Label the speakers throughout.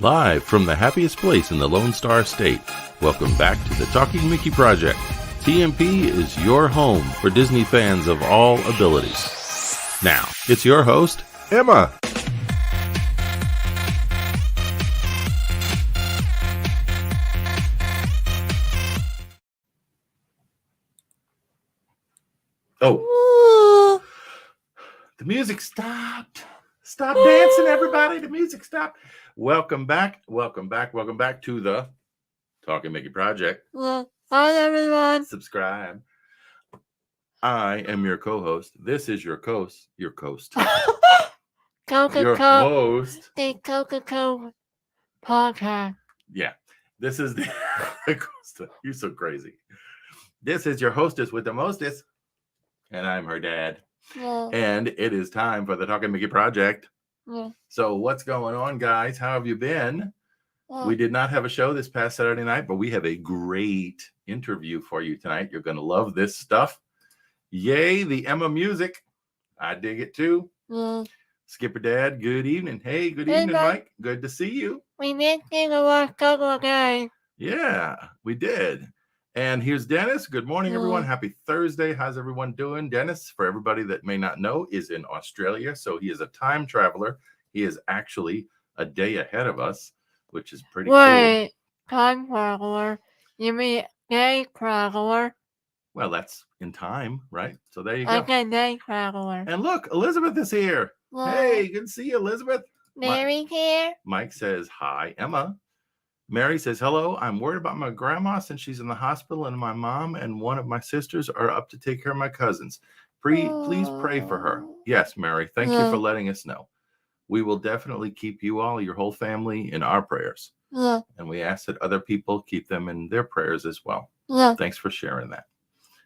Speaker 1: Live from the happiest place in the Lone Star State, welcome back to the Talking Mickey Project. TMP is your home for Disney fans of all abilities. Now, it's your host, Emma. Oh, the music stopped. Stop dancing, everybody. The music stopped. Welcome back to the Talking Mickey Project.
Speaker 2: Hi, everyone.
Speaker 1: Subscribe. I am your co-host. This is your host. Your host.
Speaker 2: The Coca-Cola podcast.
Speaker 1: Yeah. This is the you're so crazy. This is your hostess with the mostest. And I'm her dad.
Speaker 2: Yeah.
Speaker 1: And it is time for the Talking Mickey Project.
Speaker 2: Yeah.
Speaker 1: So what's going on, guys? How have you been?
Speaker 2: Yeah.
Speaker 1: We did not have a show this past Saturday night, but we have a great interview for you tonight. You're going to love this stuff. Yay, the Emma music. I dig it too.
Speaker 2: Yeah.
Speaker 1: Skipper Dad, good evening. Hey, good evening, Mike. Good to see you.
Speaker 2: We missed you the last couple of days.
Speaker 1: Yeah, we did. And here's Dennis. Good morning, everyone. Happy Thursday. How's everyone doing? Dennis, for everybody that may not know, is in Australia. So he is a time traveler. He is actually a day ahead of us, which is pretty cool.
Speaker 2: Time traveler? You mean day traveler?
Speaker 1: Well, that's in time, right? So there you go.
Speaker 2: Okay, day traveler.
Speaker 1: And look, Elizabeth is here. Hey, good to see you, Elizabeth.
Speaker 2: Mary's here.
Speaker 1: Mike says, hi, Emma. Mary says, hello, I'm worried about my grandma since she's in the hospital, and my mom and one of my sisters are up to take care of my cousins. Please pray for her. Yes, Mary, thank you for letting us know. We will definitely keep you all, your whole family, in our prayers.
Speaker 2: Yeah.
Speaker 1: And we ask that other people keep them in their prayers as well.
Speaker 2: Yeah.
Speaker 1: Thanks for sharing that.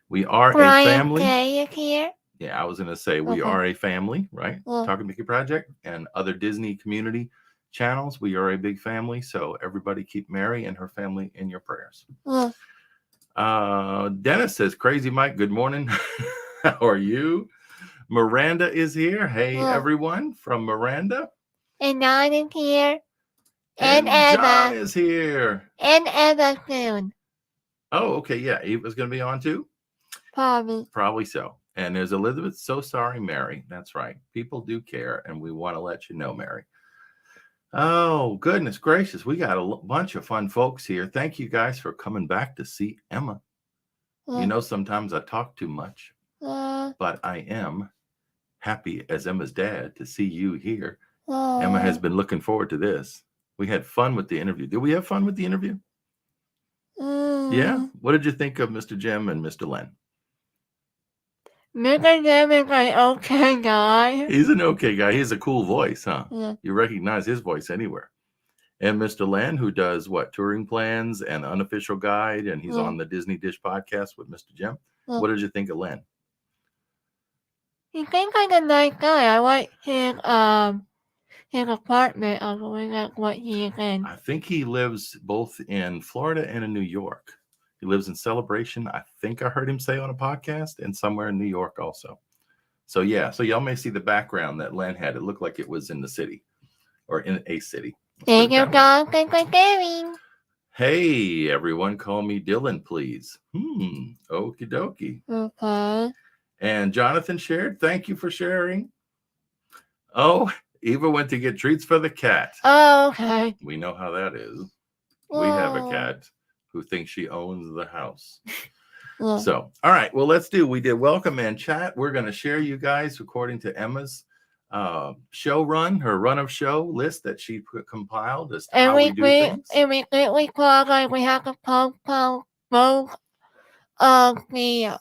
Speaker 1: We are a family.
Speaker 2: Brian here.
Speaker 1: Yeah, I was going to say we are a family, right? Talking Mickey Project and other Disney community channels. We are a big family, so everybody keep Mary and her family in your prayers. Dennis says, crazy Mike, good morning. How are you? Miranda is here. Hey, everyone from Miranda.
Speaker 2: And Don is here.
Speaker 1: And
Speaker 2: Emma.
Speaker 1: John is here.
Speaker 2: And Emma soon.
Speaker 1: Oh, okay. Yeah, Eva's going to be on too? Probably so. And there's Elizabeth. So sorry, Mary. That's right. People do care, and we want to let you know, Mary. Oh, goodness gracious. We got a bunch of fun folks here. Thank you guys for coming back to see Emma. You know, sometimes I talk too much, but I am happy as Emma's dad to see you here. Emma has been looking forward to this. We had fun with the interview. Did we have fun with the interview? Yeah. What did you think of Mr. Jim and Mr. Len?
Speaker 2: Mr. Jim is an okay guy.
Speaker 1: He's an okay guy. He has a cool voice, huh?
Speaker 2: Yeah.
Speaker 1: You recognize his voice anywhere. And Mr. Len, who does what? Touring plans and unofficial guide, and he's on the Disney Dish podcast with Mr. Jim. What did you think of Len?
Speaker 2: He seems like a nice guy. I like his apartment. I believe that's what he's in.
Speaker 1: I think he lives both in Florida and in New York. He lives in Celebration. I think I heard him say on a podcast, and somewhere in New York also. So yeah, so y'all may see the background that Len had. It looked like it was in the city or in a city.
Speaker 2: Thank you, God. Thanks for sharing.
Speaker 1: Hey, everyone, call me Dylan, please. Okie dokie.
Speaker 2: Okay.
Speaker 1: And Jonathan shared. Thank you for sharing. Oh, Eva went to get treats for the cat.
Speaker 2: Oh, okay.
Speaker 1: We know how that is. We have a cat who thinks she owns the house. So, all right. Well, we did welcome and chat. We're going to share you guys according to Emma's show run, her run of show list that she compiled as to how we do things.
Speaker 2: And we have to postpone both of the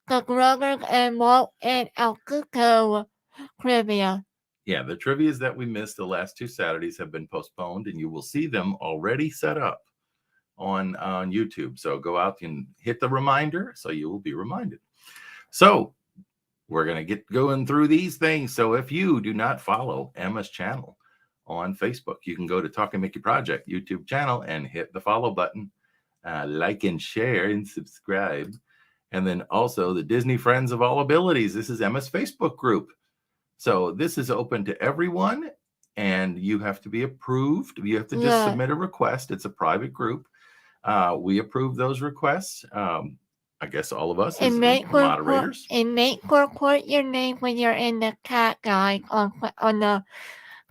Speaker 2: Grover and Walt and Alcuco trivia.
Speaker 1: Yeah, the trivias that we missed the last 2 Saturdays have been postponed, and you will see them already set up on YouTube. So go out and hit the reminder so you will be reminded. So we're going to get going through these things. So if you do not follow Emma's channel on Facebook, you can go to Talk and Mickey Project YouTube channel and hit the follow button, like and share and subscribe. And then also the Disney Friends of All Abilities. This is Emma's Facebook group. So this is open to everyone, and you have to be approved. You have to just submit a request. It's a private group. We approve those requests. I guess all of us as moderators.
Speaker 2: And make report your name when you're in the chat guide on the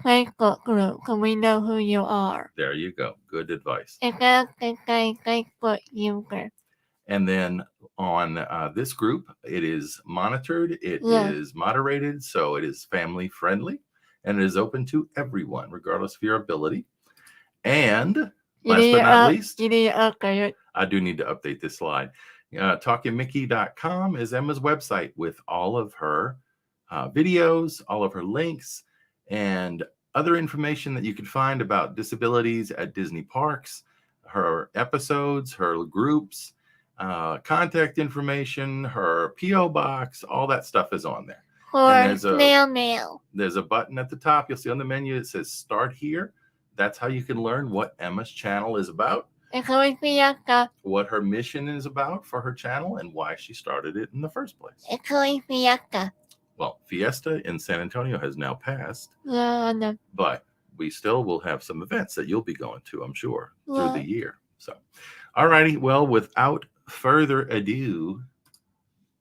Speaker 2: Facebook group, so we know who you are.
Speaker 1: There you go. Good advice.
Speaker 2: And that's the Facebook user.
Speaker 1: And then on this group, it is monitored. It is moderated, so it is family friendly, and it is open to everyone, regardless of your ability. And last but not least,
Speaker 2: you need to update it.
Speaker 1: I do need to update this slide. TalkingMickey.com is Emma's website with all of her videos, all of her links, and other information that you can find about disabilities at Disney parks, her episodes, her groups, contact information, her P.O. box, all that stuff is on there.
Speaker 2: Or snail mail.
Speaker 1: There's a button at the top. You'll see on the menu it says Start Here. That's how you can learn what Emma's channel is about. What her mission is about for her channel and why she started it in the first place. Well, Fiesta in San Antonio has now passed. But we still will have some events that you'll be going to, I'm sure, through the year. So, all righty. Well, without further ado,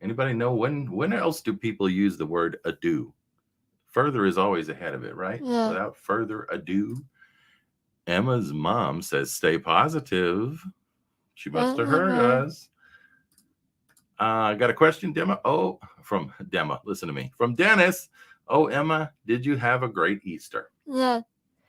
Speaker 1: anybody know when else do people use the word ado? Further is always ahead of it, right?
Speaker 2: Yeah.
Speaker 1: Without further ado, Emma's mom says, stay positive. She must have heard us. I got a question, Dema. Oh, from Dema. Listen to me. From Dennis. Oh, Emma, did you have a great Easter?
Speaker 2: Yeah.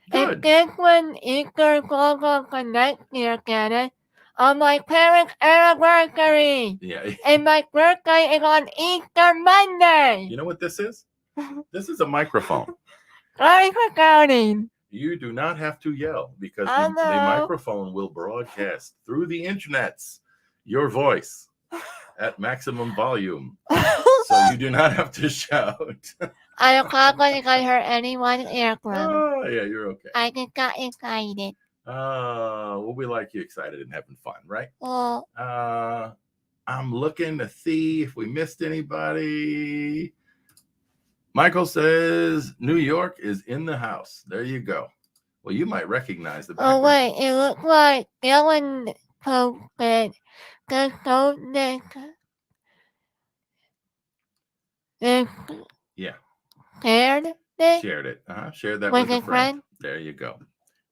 Speaker 1: Good.
Speaker 2: And then when Easter goes on for next year, Dennis, on my parents' anniversary.
Speaker 1: Yeah.
Speaker 2: And my birthday is on Easter Monday.
Speaker 1: You know what this is? This is a microphone.
Speaker 2: Sorry for counting.
Speaker 1: You do not have to yell because the microphone will broadcast through the internets your voice at maximum volume. So you do not have to shout.
Speaker 2: I'm not going to get hurt anyone's eardrum.
Speaker 1: Oh, yeah, you're okay.
Speaker 2: I just got excited.
Speaker 1: Well, we like you excited and having fun, right?
Speaker 2: Well,
Speaker 1: I'm looking to see if we missed anybody. Michael says New York is in the house. There you go. Well, you might recognize the background.
Speaker 2: Oh, wait. It looks like Dylan posted the
Speaker 1: Yeah.
Speaker 2: Shared it?
Speaker 1: Shared it. Shared that with a friend. There you go.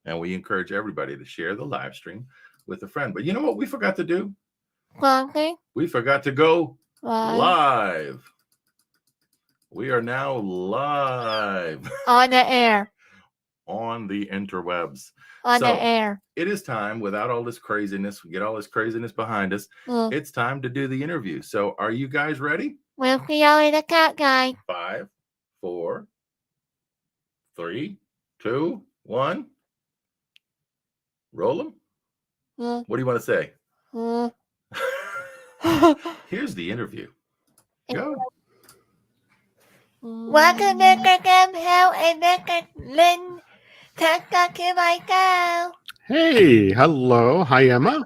Speaker 1: And we encourage everybody to share the live stream with a friend. But you know what we forgot to do?
Speaker 2: Something?
Speaker 1: We forgot to go live. We are now live.
Speaker 2: On the air.
Speaker 1: On the interwebs.
Speaker 2: On the air.
Speaker 1: It is time, without all this craziness, we get all this craziness behind us. It's time to do the interview. So are you guys ready?
Speaker 2: We'll see y'all in the cat guy. 5,
Speaker 1: 4, 3, 2, 1. Roll them. What do you want to say? Here's the interview. Go.
Speaker 2: Welcome, Mr. Gamhill and Mr. Len Testa to my show.
Speaker 3: Hey, hello. Hi, Emma.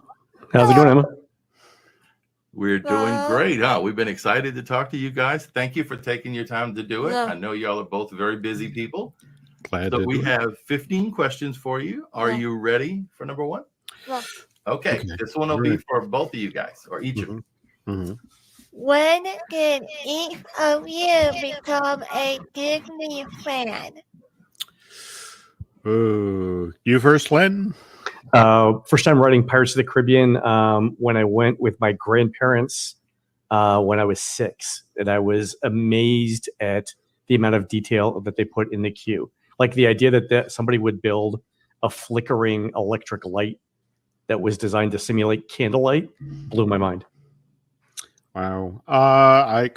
Speaker 4: How's it going, Emma?
Speaker 1: We're doing great, huh? We've been excited to talk to you guys. Thank you for taking your time to do it. I know y'all are both very busy people.
Speaker 3: Glad
Speaker 1: so
Speaker 3: to
Speaker 1: we
Speaker 3: do
Speaker 1: have 15 questions for you. Are you ready for number 1?
Speaker 2: Yeah.
Speaker 1: Okay. This one will be for both of you guys or each of you.
Speaker 2: When did each of you become a Disney fan?
Speaker 3: You first, Len?
Speaker 4: First time writing Pirates of the Caribbean when I went with my grandparents when I was 6. And I was amazed at the amount of detail that they put in the queue. Like the idea that somebody would build a flickering electric light that was designed to simulate candlelight blew my mind.
Speaker 3: Wow. I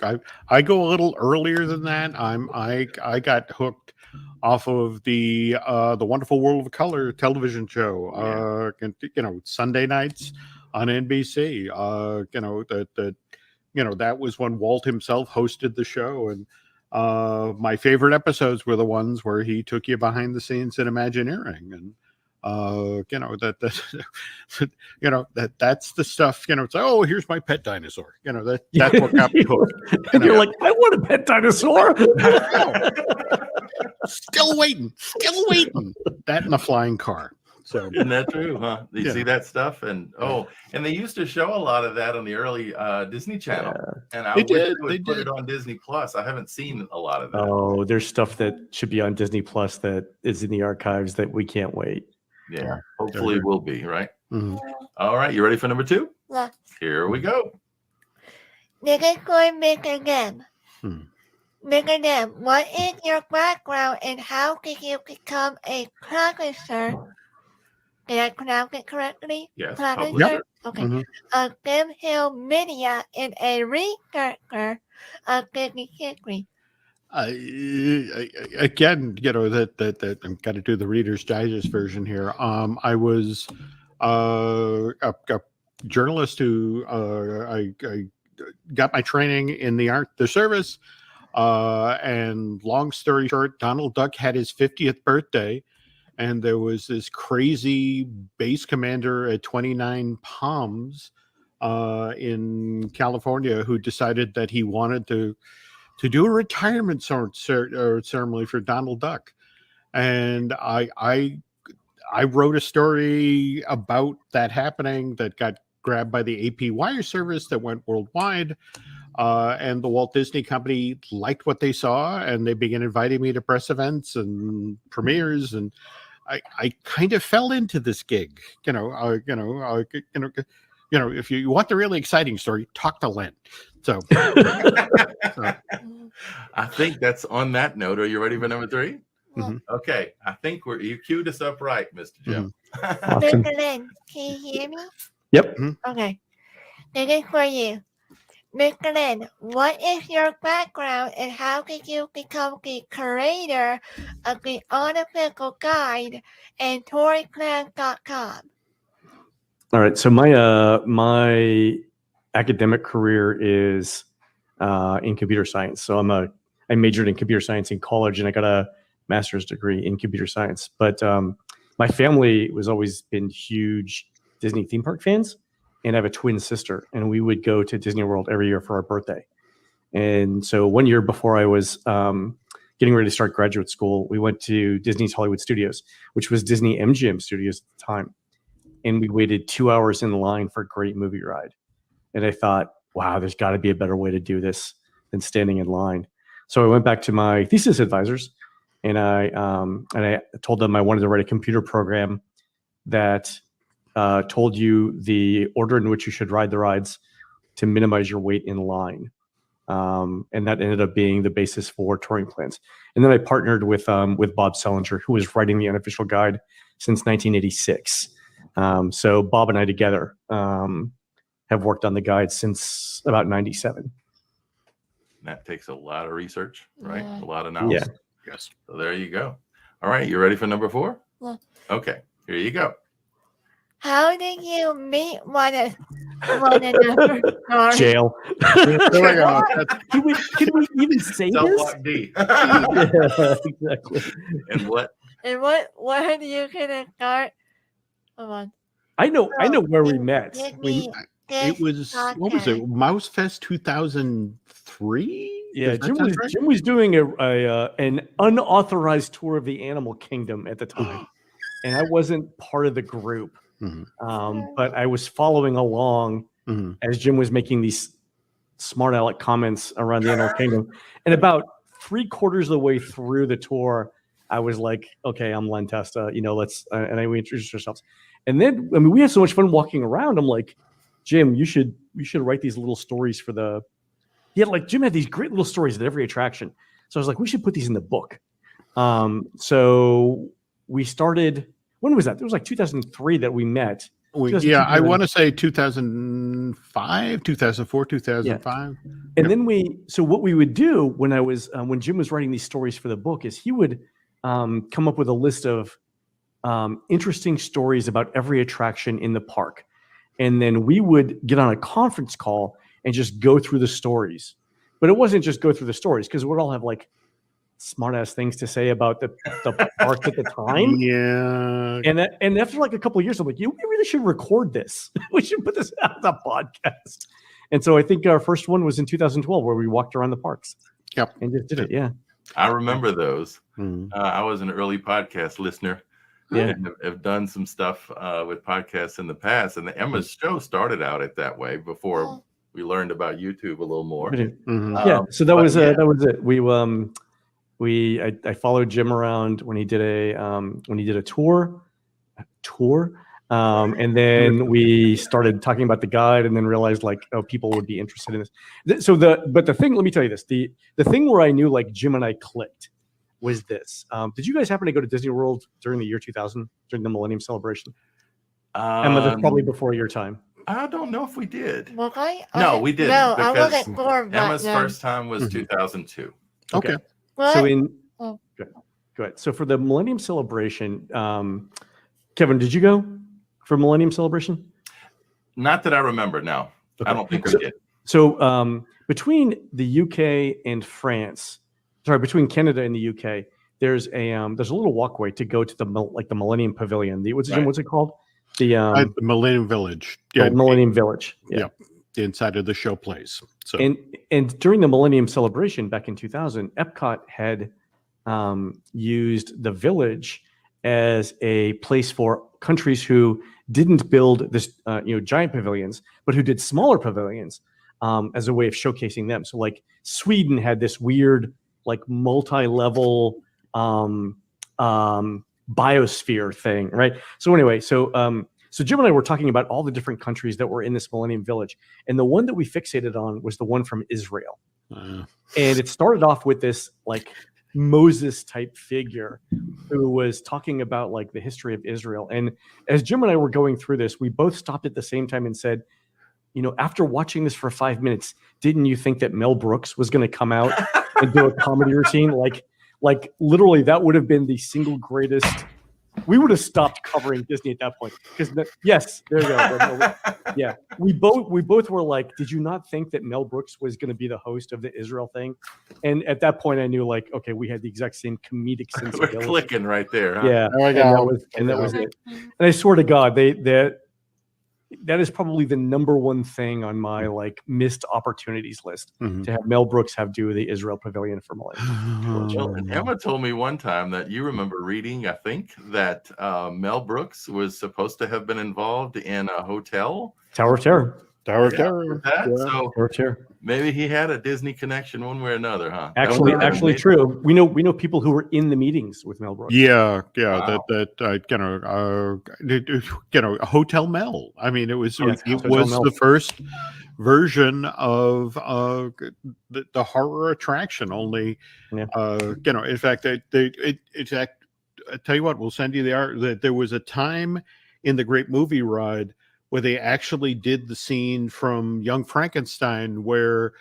Speaker 3: go a little earlier than that. I got hooked off of the Wonderful World of Color television show. Sunday nights on NBC. That was when Walt himself hosted the show, and my favorite episodes were the ones where he took you behind the scenes in Imagineering, and that's the stuff. It's like, oh, here's my pet dinosaur. That's what got me hooked.
Speaker 4: You're like, I want a pet dinosaur.
Speaker 3: Still waiting. That and the flying car. So
Speaker 1: isn't that true, huh? You see that stuff, and they used to show a lot of that on the early Disney Channel, and I wish they would put it on Disney Plus. I haven't seen a lot of that.
Speaker 4: Oh, there's stuff that should be on Disney Plus that is in the archives that we can't wait.
Speaker 1: Yeah, hopefully will be, right?
Speaker 3: Mm-hmm.
Speaker 1: All right, you ready for number 2?
Speaker 2: Yeah.
Speaker 1: Here we go.
Speaker 2: This is for Mr. Dem. Mr. Dem, what is your background and how did you become a publisher? Did I pronounce it correctly?
Speaker 1: Yes.
Speaker 2: Publisher? Okay.
Speaker 3: Mm-hmm.
Speaker 2: Of Gim Hill Media and a researcher of Disney history.
Speaker 3: Again, that I'm got to do the Reader's Digest version here. I was a journalist who I got my training in the service. And long story short, Donald Duck had his 50th birthday, and there was this crazy base commander at 29 Palms in California who decided that he wanted to do a retirement ceremony for Donald Duck. And I wrote a story about that happening that got grabbed by the AP Wire service that went worldwide. And the Walt Disney Company liked what they saw, and they began inviting me to press events and premieres. And I kind of fell into this gig, if you want the really exciting story, talk to Len. So,
Speaker 1: I think that's on that note. Are you ready for number 3?
Speaker 3: Mm-hmm.
Speaker 1: Okay, I think you queued us up right, Mr. Jim.
Speaker 4: Awesome.
Speaker 2: Mr. Len, can you hear me?
Speaker 4: Yep.
Speaker 2: Okay. This is for you. Mr. Len, what is your background and how did you become the creator of the unofficial guide and ToryClan.com?
Speaker 4: All right. So my academic career is in computer science. So I majored in computer science in college, and I got a master's degree in computer science. But my family was always been huge Disney theme park fans, and I have a twin sister, and we would go to Disney World every year for our birthday. And so one year before I was getting ready to start graduate school, we went to Disney's Hollywood Studios, which was Disney MGM Studios at the time. And we waited 2 hours in line for a great movie ride. And I thought, wow, there's got to be a better way to do this than standing in line. So I went back to my thesis advisors, and I told them I wanted to write a computer program that told you the order in which you should ride the rides to minimize your wait in line. And that ended up being the basis for touring plans. And then I partnered with Bob Selinger, who was writing the unofficial guide since 1986. So Bob and I together have worked on the guide since about 97.
Speaker 1: That takes a lot of research, right?
Speaker 2: Yeah.
Speaker 1: A lot of knowledge.
Speaker 4: Yeah.
Speaker 1: Yes. So there you go. All right, you ready for number 4?
Speaker 2: Yeah.
Speaker 1: Okay, here you go.
Speaker 2: How did you meet one another? Sorry.
Speaker 4: Jail.
Speaker 3: There we go.
Speaker 4: Can we even say this?
Speaker 1: Self-lock D.
Speaker 4: Yeah, exactly.
Speaker 1: And what?
Speaker 2: And what do you gonna start? Hold on.
Speaker 4: I know where we met.
Speaker 2: Give
Speaker 4: We-
Speaker 2: me
Speaker 3: It was, what was it? Mouse Fest 2003?
Speaker 4: Yeah,
Speaker 3: Does that sound right?
Speaker 4: Jim was doing an unauthorized tour of the animal kingdom at the time, and I wasn't part of the group.
Speaker 3: Mhm.
Speaker 4: But I was following along
Speaker 3: Mhm.
Speaker 4: as Jim was making these smart aleck comments around the Animal Kingdom. And about 3/4 of the way through the tour, I was like, okay, I'm Len Testa, let's, and we introduced ourselves. And then, we had so much fun walking around. I'm like, Jim, you should write these little stories for Jim had these great little stories at every attraction. So I was like, we should put these in the book. So we started, when was that? It was like 2003 that we met.
Speaker 3: I want to say 2005, 2004, 2005.
Speaker 4: Yeah. And then what we would do when Jim was writing these stories for the book is he would come up with a list of interesting stories about every attraction in the park. And then we would get on a conference call and just go through the stories. But it wasn't just go through the stories, because we'd all have like smart ass things to say about the park at the time.
Speaker 3: Yeah.
Speaker 4: And after like a couple of years, I'm like, we really should record this. We should put this out as a podcast. And so I think our first one was in 2012, where we walked around the parks.
Speaker 3: Yep.
Speaker 4: And just did it. Yeah.
Speaker 1: I remember those.
Speaker 3: Mm-hmm.
Speaker 1: I was an early podcast listener.
Speaker 4: Yeah.
Speaker 1: And have done some stuff with podcasts in the past. And the Emma's show started out that way before we learned about YouTube a little more.
Speaker 4: Yeah. So that was it. I followed Jim around when he did a tour. And then we started talking about the guide, and then realized people would be interested in this. So the thing, let me tell you this, the thing where I knew like Jim and I clicked was this. Did you guys happen to go to Disney World during the year 2000, during the Millennium Celebration? Emma, that's probably before your time.
Speaker 1: I don't know if we did.
Speaker 2: Okay.
Speaker 1: No, we didn't.
Speaker 2: No, I
Speaker 1: because
Speaker 2: wasn't born back
Speaker 1: Emma's
Speaker 2: then.
Speaker 1: first time was 2002.
Speaker 3: Okay.
Speaker 2: What?
Speaker 4: So go ahead. So for the Millennium Celebration, Kevin, did you go for Millennium Celebration?
Speaker 1: Not that I remember. No,
Speaker 4: Okay.
Speaker 1: I don't think we did.
Speaker 4: So between the UK and France, between Canada and the UK, there's a little walkway to go to the Millennium Pavilion. What's it called? The
Speaker 3: Millennium Village.
Speaker 4: Yeah, Millennium Village. Yeah.
Speaker 3: Inside of the show place. So
Speaker 4: and during the Millennium Celebration back in 2000, Epcot had used the village as a place for countries who didn't build this giant pavilions, but who did smaller pavilions as a way of showcasing them. So like Sweden had this weird multi-level biosphere thing, right? So anyway, so Jim and I were talking about all the different countries that were in this Millennium Village, and the one that we fixated on was the one from Israel. And it started off with this Moses type figure who was talking about the history of Israel. And as Jim and I were going through this, we both stopped at the same time and said, after watching this for 5 minutes, didn't you think that Mel Brooks was going to come out and do a comedy routine? Like literally, that would have been the single greatest. We would have stopped covering Disney at that point because yes, there you go. Yeah, we both were like, did you not think that Mel Brooks was going to be the host of the Israel thing? And at that point, I knew okay, we had the exact same comedic sensibility.
Speaker 1: We're clicking right there. Huh?
Speaker 4: Yeah, and that was it. And I swear to God, that is probably the number one thing on my missed opportunities list to have Mel Brooks do the Israel Pavilion for Millennium.
Speaker 1: Well, and Emma told me one time that you remember reading, I think, that Mel Brooks was supposed to have been involved in a hotel.
Speaker 4: Tower of Terror.
Speaker 3: Tower of Terror.
Speaker 1: So
Speaker 4: Tower of Terror.
Speaker 1: Maybe he had a Disney connection one way or another, huh?
Speaker 4: Actually true. We know people who were in the meetings with Mel Brooks.
Speaker 3: Yeah.
Speaker 1: Wow.
Speaker 3: Hotel Mel. I mean, it was
Speaker 4: Mel.
Speaker 3: the first version of the horror attraction. Only, in fact, I tell you what, we'll send you the art. That there was a time in the Great Movie Ride where they actually did the scene from Young Frankenstein where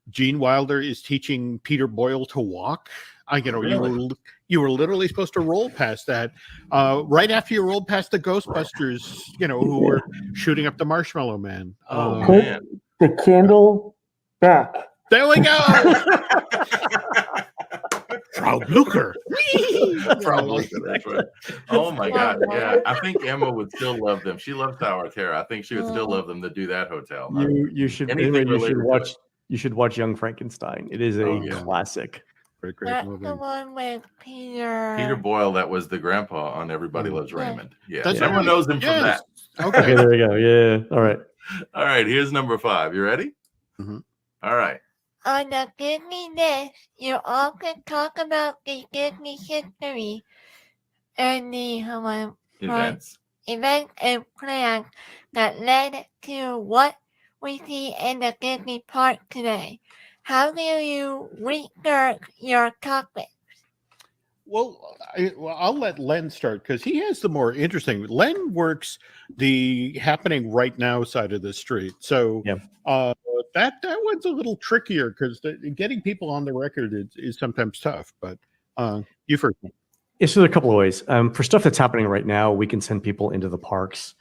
Speaker 3: Gene Wilder is teaching Peter Boyle to walk.
Speaker 1: Really?
Speaker 3: You were literally supposed to roll past that right after you rolled past the Ghostbusters, who were shooting up the Marshmallow Man.
Speaker 1: Man.
Speaker 4: The candle back.
Speaker 3: There we go. Frau Blucher.
Speaker 1: Probably. That's right. Oh my God. Yeah. I think Emma would still love them. She loves Tower of Terror. I think she would still love them to do that hotel.
Speaker 4: You should watch Young Frankenstein. It is a classic.
Speaker 3: Great
Speaker 2: That's
Speaker 3: movie.
Speaker 2: the one with Peter.
Speaker 1: Peter Boyle, that was the grandpa on Everybody Loves Raymond. Yeah.
Speaker 3: That's
Speaker 1: Everyone
Speaker 3: right.
Speaker 1: knows him from that.
Speaker 4: Okay, there we go. Yeah. All right.
Speaker 1: All right. Here's number 5. You ready?
Speaker 3: Mhm.
Speaker 1: All right.
Speaker 2: On the Disney list, you often talk about the Disney history and the
Speaker 1: Events.
Speaker 2: events and plans that led to what we see in the Disney park today. How do you research your topic?
Speaker 3: Well, I'll let Len start because he has the more interesting. Len works the happening right now side of the street, so
Speaker 4: Yeah.
Speaker 3: That one's a little trickier because getting people on the record is sometimes tough. But you first.
Speaker 4: Yeah, so there are a couple of ways. For stuff that's happening right now, we can send people into the parks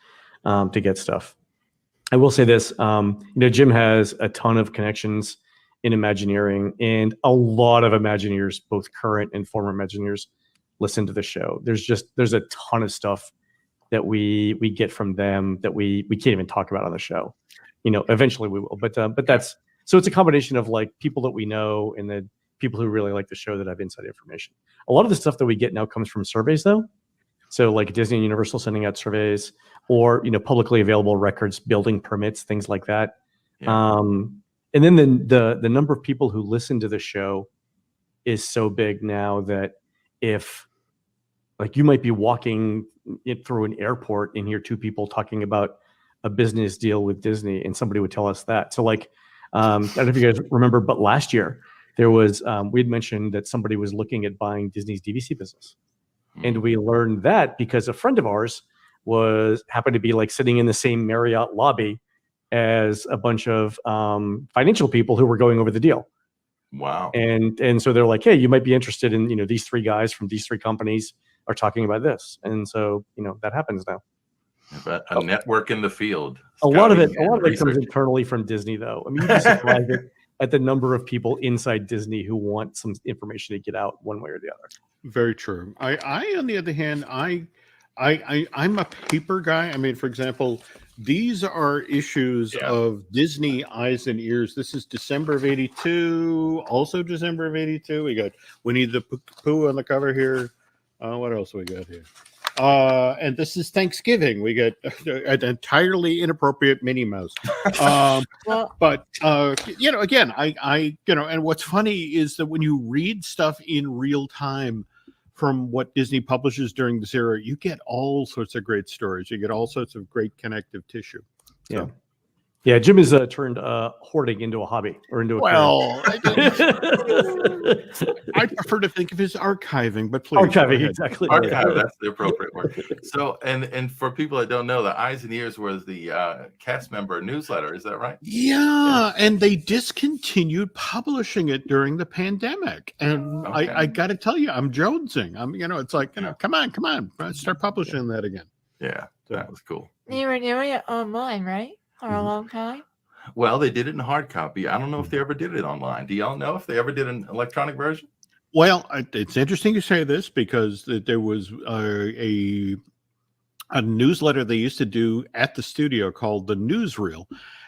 Speaker 4: to get stuff. I will say this: Jim has a ton of connections in Imagineering, and a lot of Imagineers, both current and former Imagineers, listen to the show. There's a ton of stuff that we get from them that we can't even talk about on the show. Eventually we will, but that's so it's a combination of like people that we know and then people who really like the show that have inside information. A lot of the stuff that we get now comes from surveys, though. So like Disney and Universal sending out surveys, or publicly available records, building permits, things like that.
Speaker 1: Yeah.
Speaker 4: And then the number of people who listen to the show is so big now that if like you might be walking through an airport and hear two people talking about a business deal with Disney, and somebody would tell us that. So like, I don't know if you guys remember, but last year there was, we'd mentioned that somebody was looking at buying Disney's DVC business. And we learned that because a friend of ours happened to be like sitting in the same Marriott lobby as a bunch of financial people who were going over the deal.
Speaker 1: Wow.
Speaker 4: And so they're like, hey, you might be interested in, these three guys from these three companies are talking about this. And so, that happens now.
Speaker 1: But a network in the field.
Speaker 4: A lot of it comes internally from Disney, though. I mean, you'd be surprised at the number of people inside Disney who want some information to get out one way or the other.
Speaker 3: Very true. I on the other hand, I'm a paper guy. I mean, for example, these are issues of Disney Eyes and Ears. This is December of '82, also December of '82. We got Winnie the Pooh on the cover here. What else we got here? And this is Thanksgiving. We get an entirely inappropriate Minnie Mouse. But again, I and what's funny is that when you read stuff in real time from what Disney publishes during this era, you get all sorts of great stories. You get all sorts of great connective tissue. So.
Speaker 4: Yeah, Jim has turned hoarding into a hobby or into a
Speaker 3: I prefer to think of it as archiving, but please.
Speaker 4: Archiving, exactly.
Speaker 1: Archive, that's the appropriate word. So, and for people that don't know, the Eyes and Ears was the cast member newsletter. Is that right?
Speaker 3: Yeah, and they discontinued publishing it during the pandemic. And I got to tell you, I'm jonesing. It's like, come on, start publishing that again.
Speaker 1: Yeah, that was cool.
Speaker 2: You were doing it online, right? For a long time?
Speaker 1: Well, they did it in hard copy. I don't know if they ever did it online. Do y'all know if they ever did an electronic version?
Speaker 3: Well, it's interesting you say this because there was a newsletter they used to do at the studio called the Newsreel,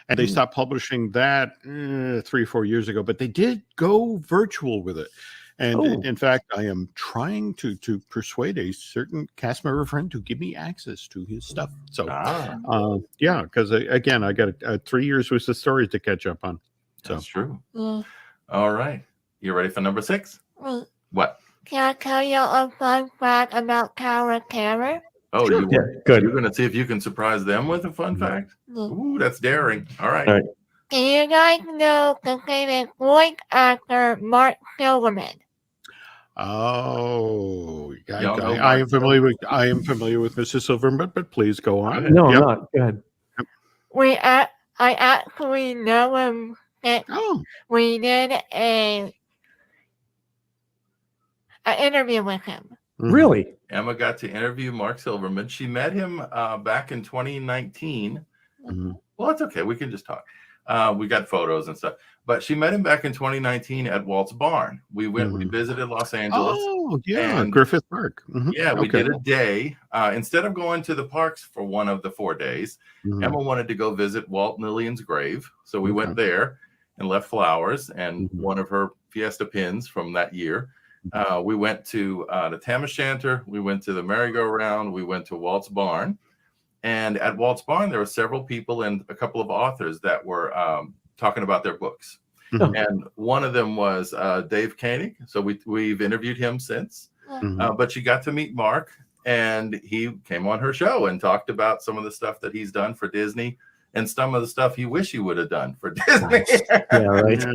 Speaker 3: and they stopped publishing that 3 or 4 years ago, but they did go virtual with it. And in fact, I am trying to persuade a certain cast member friend to give me access to his stuff. So, because again, I got 3 years worth of stories to catch up on. So.
Speaker 1: That's true.
Speaker 2: Yeah.
Speaker 1: All right. You ready for number 6?
Speaker 2: Wait.
Speaker 1: What?
Speaker 2: Can I tell you a fun fact about Tower Terror?
Speaker 1: Oh,
Speaker 4: sure.
Speaker 1: Good. You're going to see if you can surprise them with a fun fact? Ooh, that's daring. All right.
Speaker 2: Do you guys know the famous voice actor Mark Silverman?
Speaker 3: Oh, I am familiar with Mr. Silverman, but please go on.
Speaker 4: No, I'm not. Go ahead.
Speaker 2: I actually know him. We did an interview with him.
Speaker 4: Really?
Speaker 1: Emma got to interview Mark Silverman. She met him back in 2019. Mm-hmm. Well, it's okay. We can just talk. We got photos and stuff. But she met him back in 2019 at Walt's Barn. We went, we visited Los Angeles.
Speaker 3: Oh, yeah, Griffith Park. Mm-hmm.
Speaker 1: Yeah, we did a day. Instead of going to the parks for one of the 4 days, Emma wanted to go visit Walt and Lillian's grave. So we went there and left flowers and one of her Fiesta pins from that year. We went to the Tam O'Shanter. We went to the merry-go-round. We went to Walt's Barn. And at Walt's Barn, there were several people and a couple of authors that were talking about their books.
Speaker 3: Mhm.
Speaker 1: And one of them was Dave Koenig. So we've interviewed him since.
Speaker 3: Mhm.
Speaker 1: But she got to meet Mark, and he came on her show and talked about some of the stuff that he's done for Disney and some of the stuff he wish he would have done for Disney.
Speaker 4: Yeah, right.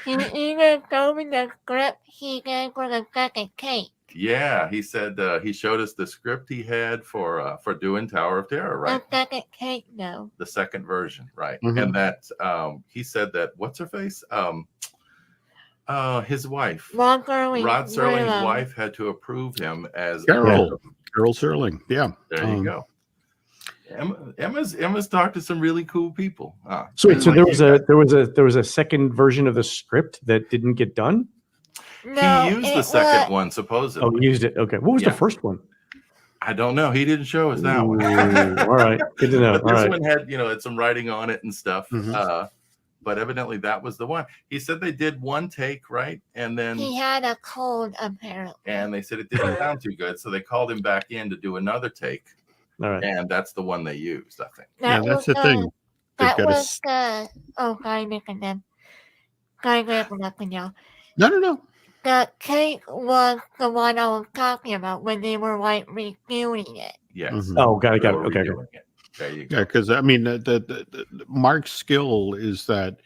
Speaker 2: He even told me the script he gave for the second cake.
Speaker 1: Yeah, he said he showed us the script he had for doing Tower of Terror, right?
Speaker 2: The second cake, though.
Speaker 1: The second version, right?
Speaker 3: Mhm.
Speaker 1: And that he said that what's her face? His wife,
Speaker 2: Rod Serling's
Speaker 1: wife, had to approve him as
Speaker 3: Carol Serling. Yeah.
Speaker 1: There you go. Emma's talked to some really cool people.
Speaker 4: So there was a second version of the script that didn't get done.
Speaker 2: No,
Speaker 1: he used the second one supposedly.
Speaker 4: Oh, he used it. Okay. What was the first one?
Speaker 1: I don't know. He didn't show us that one.
Speaker 4: All right. Good to know.
Speaker 1: But this one had some writing on it and stuff.
Speaker 3: Mhm.
Speaker 1: But evidently that was the one. He said they did one take, right? And then
Speaker 2: he had a cold, apparently.
Speaker 1: And they said it didn't sound too good, so they called him back in to do another take.
Speaker 4: All right.
Speaker 1: And that's the one they used, I think.
Speaker 3: Yeah, that's the thing.
Speaker 2: That was the. Oh, sorry, making them. Sorry, y'all.
Speaker 3: No.
Speaker 2: The cake was the one I was talking about when they were like redoing it.
Speaker 1: Yes.
Speaker 3: Mhm.
Speaker 4: Oh, got it.
Speaker 1: They were
Speaker 4: Okay.
Speaker 1: redoing it. There you go.
Speaker 3: Yeah, because I mean, the Mark's skill is that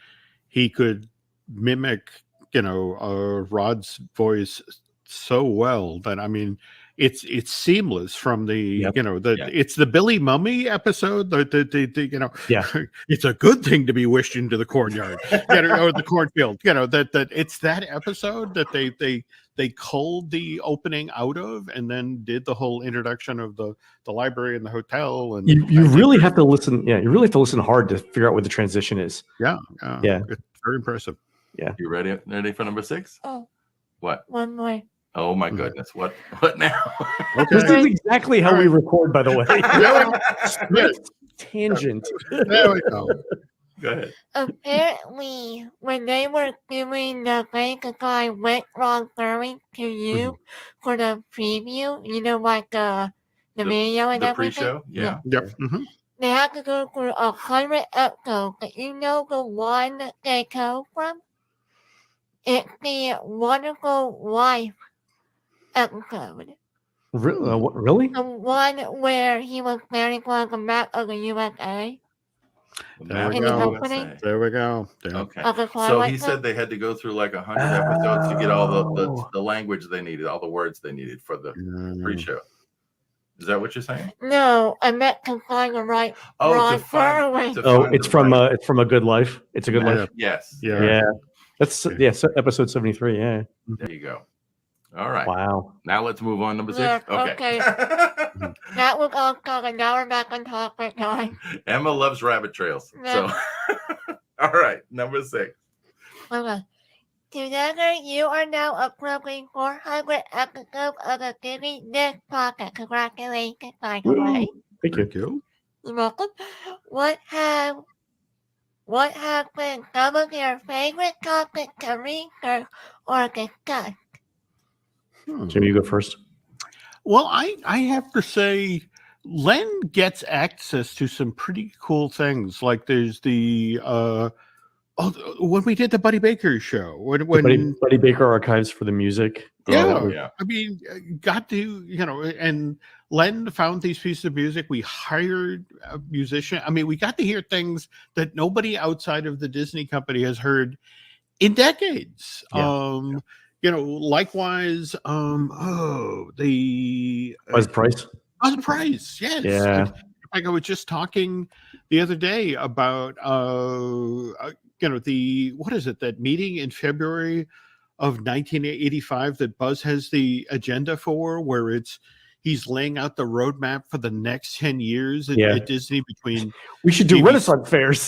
Speaker 3: he could mimic, Rod's voice so well that I mean, it's seamless from the it's the Billy Mummy episode. It's a good thing to be wished into the cornyard, or the cornfield. That it's that episode that they culled the opening out of, and then did the whole introduction of the library and the hotel. And
Speaker 4: you really have to listen. Yeah, you really have to listen hard to figure out what the transition is.
Speaker 3: Yeah,
Speaker 4: it's
Speaker 3: very impressive.
Speaker 4: Yeah,
Speaker 1: you ready for number 6?
Speaker 2: Oh,
Speaker 1: what?
Speaker 2: One more.
Speaker 1: Oh my goodness! What now?
Speaker 3: Okay.
Speaker 4: This is exactly how we record, by the way. Tangent.
Speaker 3: There we go.
Speaker 1: Go ahead.
Speaker 2: Apparently, when they were doing the bank guy went Ron Serling to you for the preview, like the video and
Speaker 1: the
Speaker 2: everything.
Speaker 1: pre-show, yeah.
Speaker 3: Yep. Mm-hmm.
Speaker 2: They had to go through 100 episodes. But you know the one they go from? It's the Wonderful Life episode.
Speaker 4: Really?
Speaker 2: The one where he was planning for the map of the USA.
Speaker 3: There we
Speaker 2: In
Speaker 3: go.
Speaker 2: the opening.
Speaker 3: There we go. Yeah.
Speaker 1: Okay.
Speaker 2: Of the
Speaker 1: So he
Speaker 2: Twilight
Speaker 1: said they had to go through like 100 episodes to get all the language they needed, all the words they needed for the pre-show. Is that what you're saying?
Speaker 2: No, I meant to find the right Ron Serling.
Speaker 4: It's from A Good Life. It's a Good Life.
Speaker 1: Yes.
Speaker 4: Yeah. That's episode 73. Yeah.
Speaker 1: There you go. All right.
Speaker 4: Wow.
Speaker 1: Now let's move on. Number 6.
Speaker 2: Yeah,
Speaker 1: Okay.
Speaker 2: That was all talking. Now we're back on topic time.
Speaker 1: Emma loves rabbit trails.
Speaker 2: Yeah.
Speaker 1: So, all right. Number 6.
Speaker 2: Okay. Together, you are now approaching 400 episodes of the Disney Disc Pocket. Congratulations, by the way.
Speaker 4: Thank you.
Speaker 2: You're welcome. What have been some of your favorite topics to research or discuss?
Speaker 4: Jimmy, you go first.
Speaker 3: Well, I have to say, Len gets access to some pretty cool things. Like there's the when we did the Buddy Baker show, when
Speaker 4: Buddy Baker archives for the music.
Speaker 3: Yeah. I mean, got to and Len found these pieces of music. We hired a musician. I mean, we got to hear things that nobody outside of the Disney company has heard in decades. Likewise, the
Speaker 4: Buzz Price.
Speaker 3: Buzz Price, yes.
Speaker 4: Yeah.
Speaker 3: Like I was just talking the other day about that meeting in February of 1985 that Buzz has the agenda for, where he's laying out the roadmap for the next 10 years at Disney between.
Speaker 4: We should do Renaissance fairs.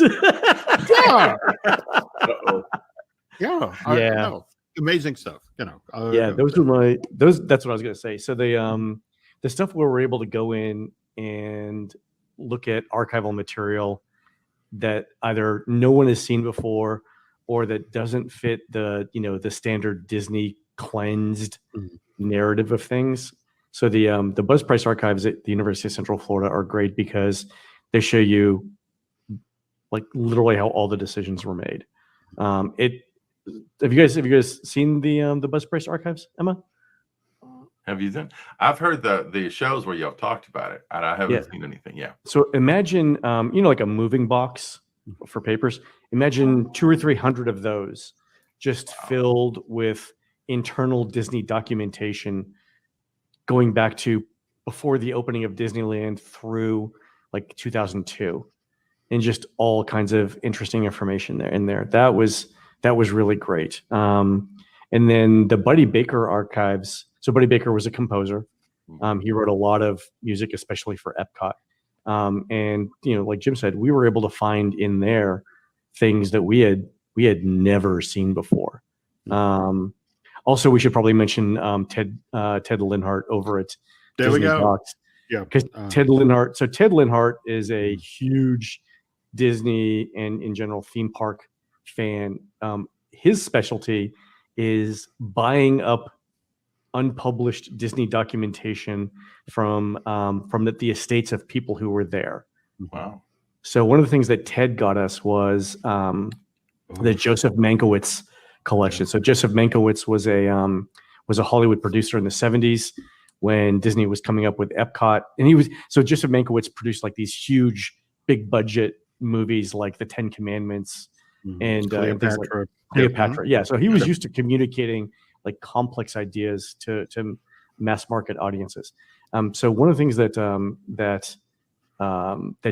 Speaker 3: Yeah. Amazing stuff,
Speaker 4: those were that's what I was going to say. So the stuff where we're able to go in and look at archival material that either no one has seen before or that doesn't fit the standard Disney cleansed narrative of things. So the Buzz Price archives at the University of Central Florida are great because they show you like literally how all the decisions were made. Have you guys seen the Bus Brace archives, Emma?
Speaker 1: Have you done? I've heard the shows where y'all talked about it, and I haven't seen anything. Yeah.
Speaker 4: So imagine, like a moving box for papers. Imagine 200 or 300 of those, just filled with internal Disney documentation, going back to before the opening of Disneyland through like 2002, and just all kinds of interesting information there. That was really great. And then the Buddy Baker archives. So Buddy Baker was a composer. He wrote a lot of music, especially for Epcot. And like Jim said, we were able to find in there things that we had never seen before. Also, we should probably mention Ted Linhart over at
Speaker 3: There
Speaker 4: Disney
Speaker 3: we go.
Speaker 4: Docs.
Speaker 3: Yeah,
Speaker 4: because Ted Linhart. So Ted Linhart is a huge Disney and in general theme park fan. His specialty is buying up unpublished Disney documentation from the estates of people who were there.
Speaker 1: Wow.
Speaker 4: So one of the things that Ted got us was the Joseph Mankowitz collection. So Joseph Mankowitz was a Hollywood producer in the 70s when Disney was coming up with Epcot, and Joseph Mankowitz produced like these huge, big budget movies like The Ten Commandments and
Speaker 3: Cleopatra.
Speaker 4: Cleopatra. Yeah, so he was used to communicating like complex ideas to mass market audiences. So one of the things that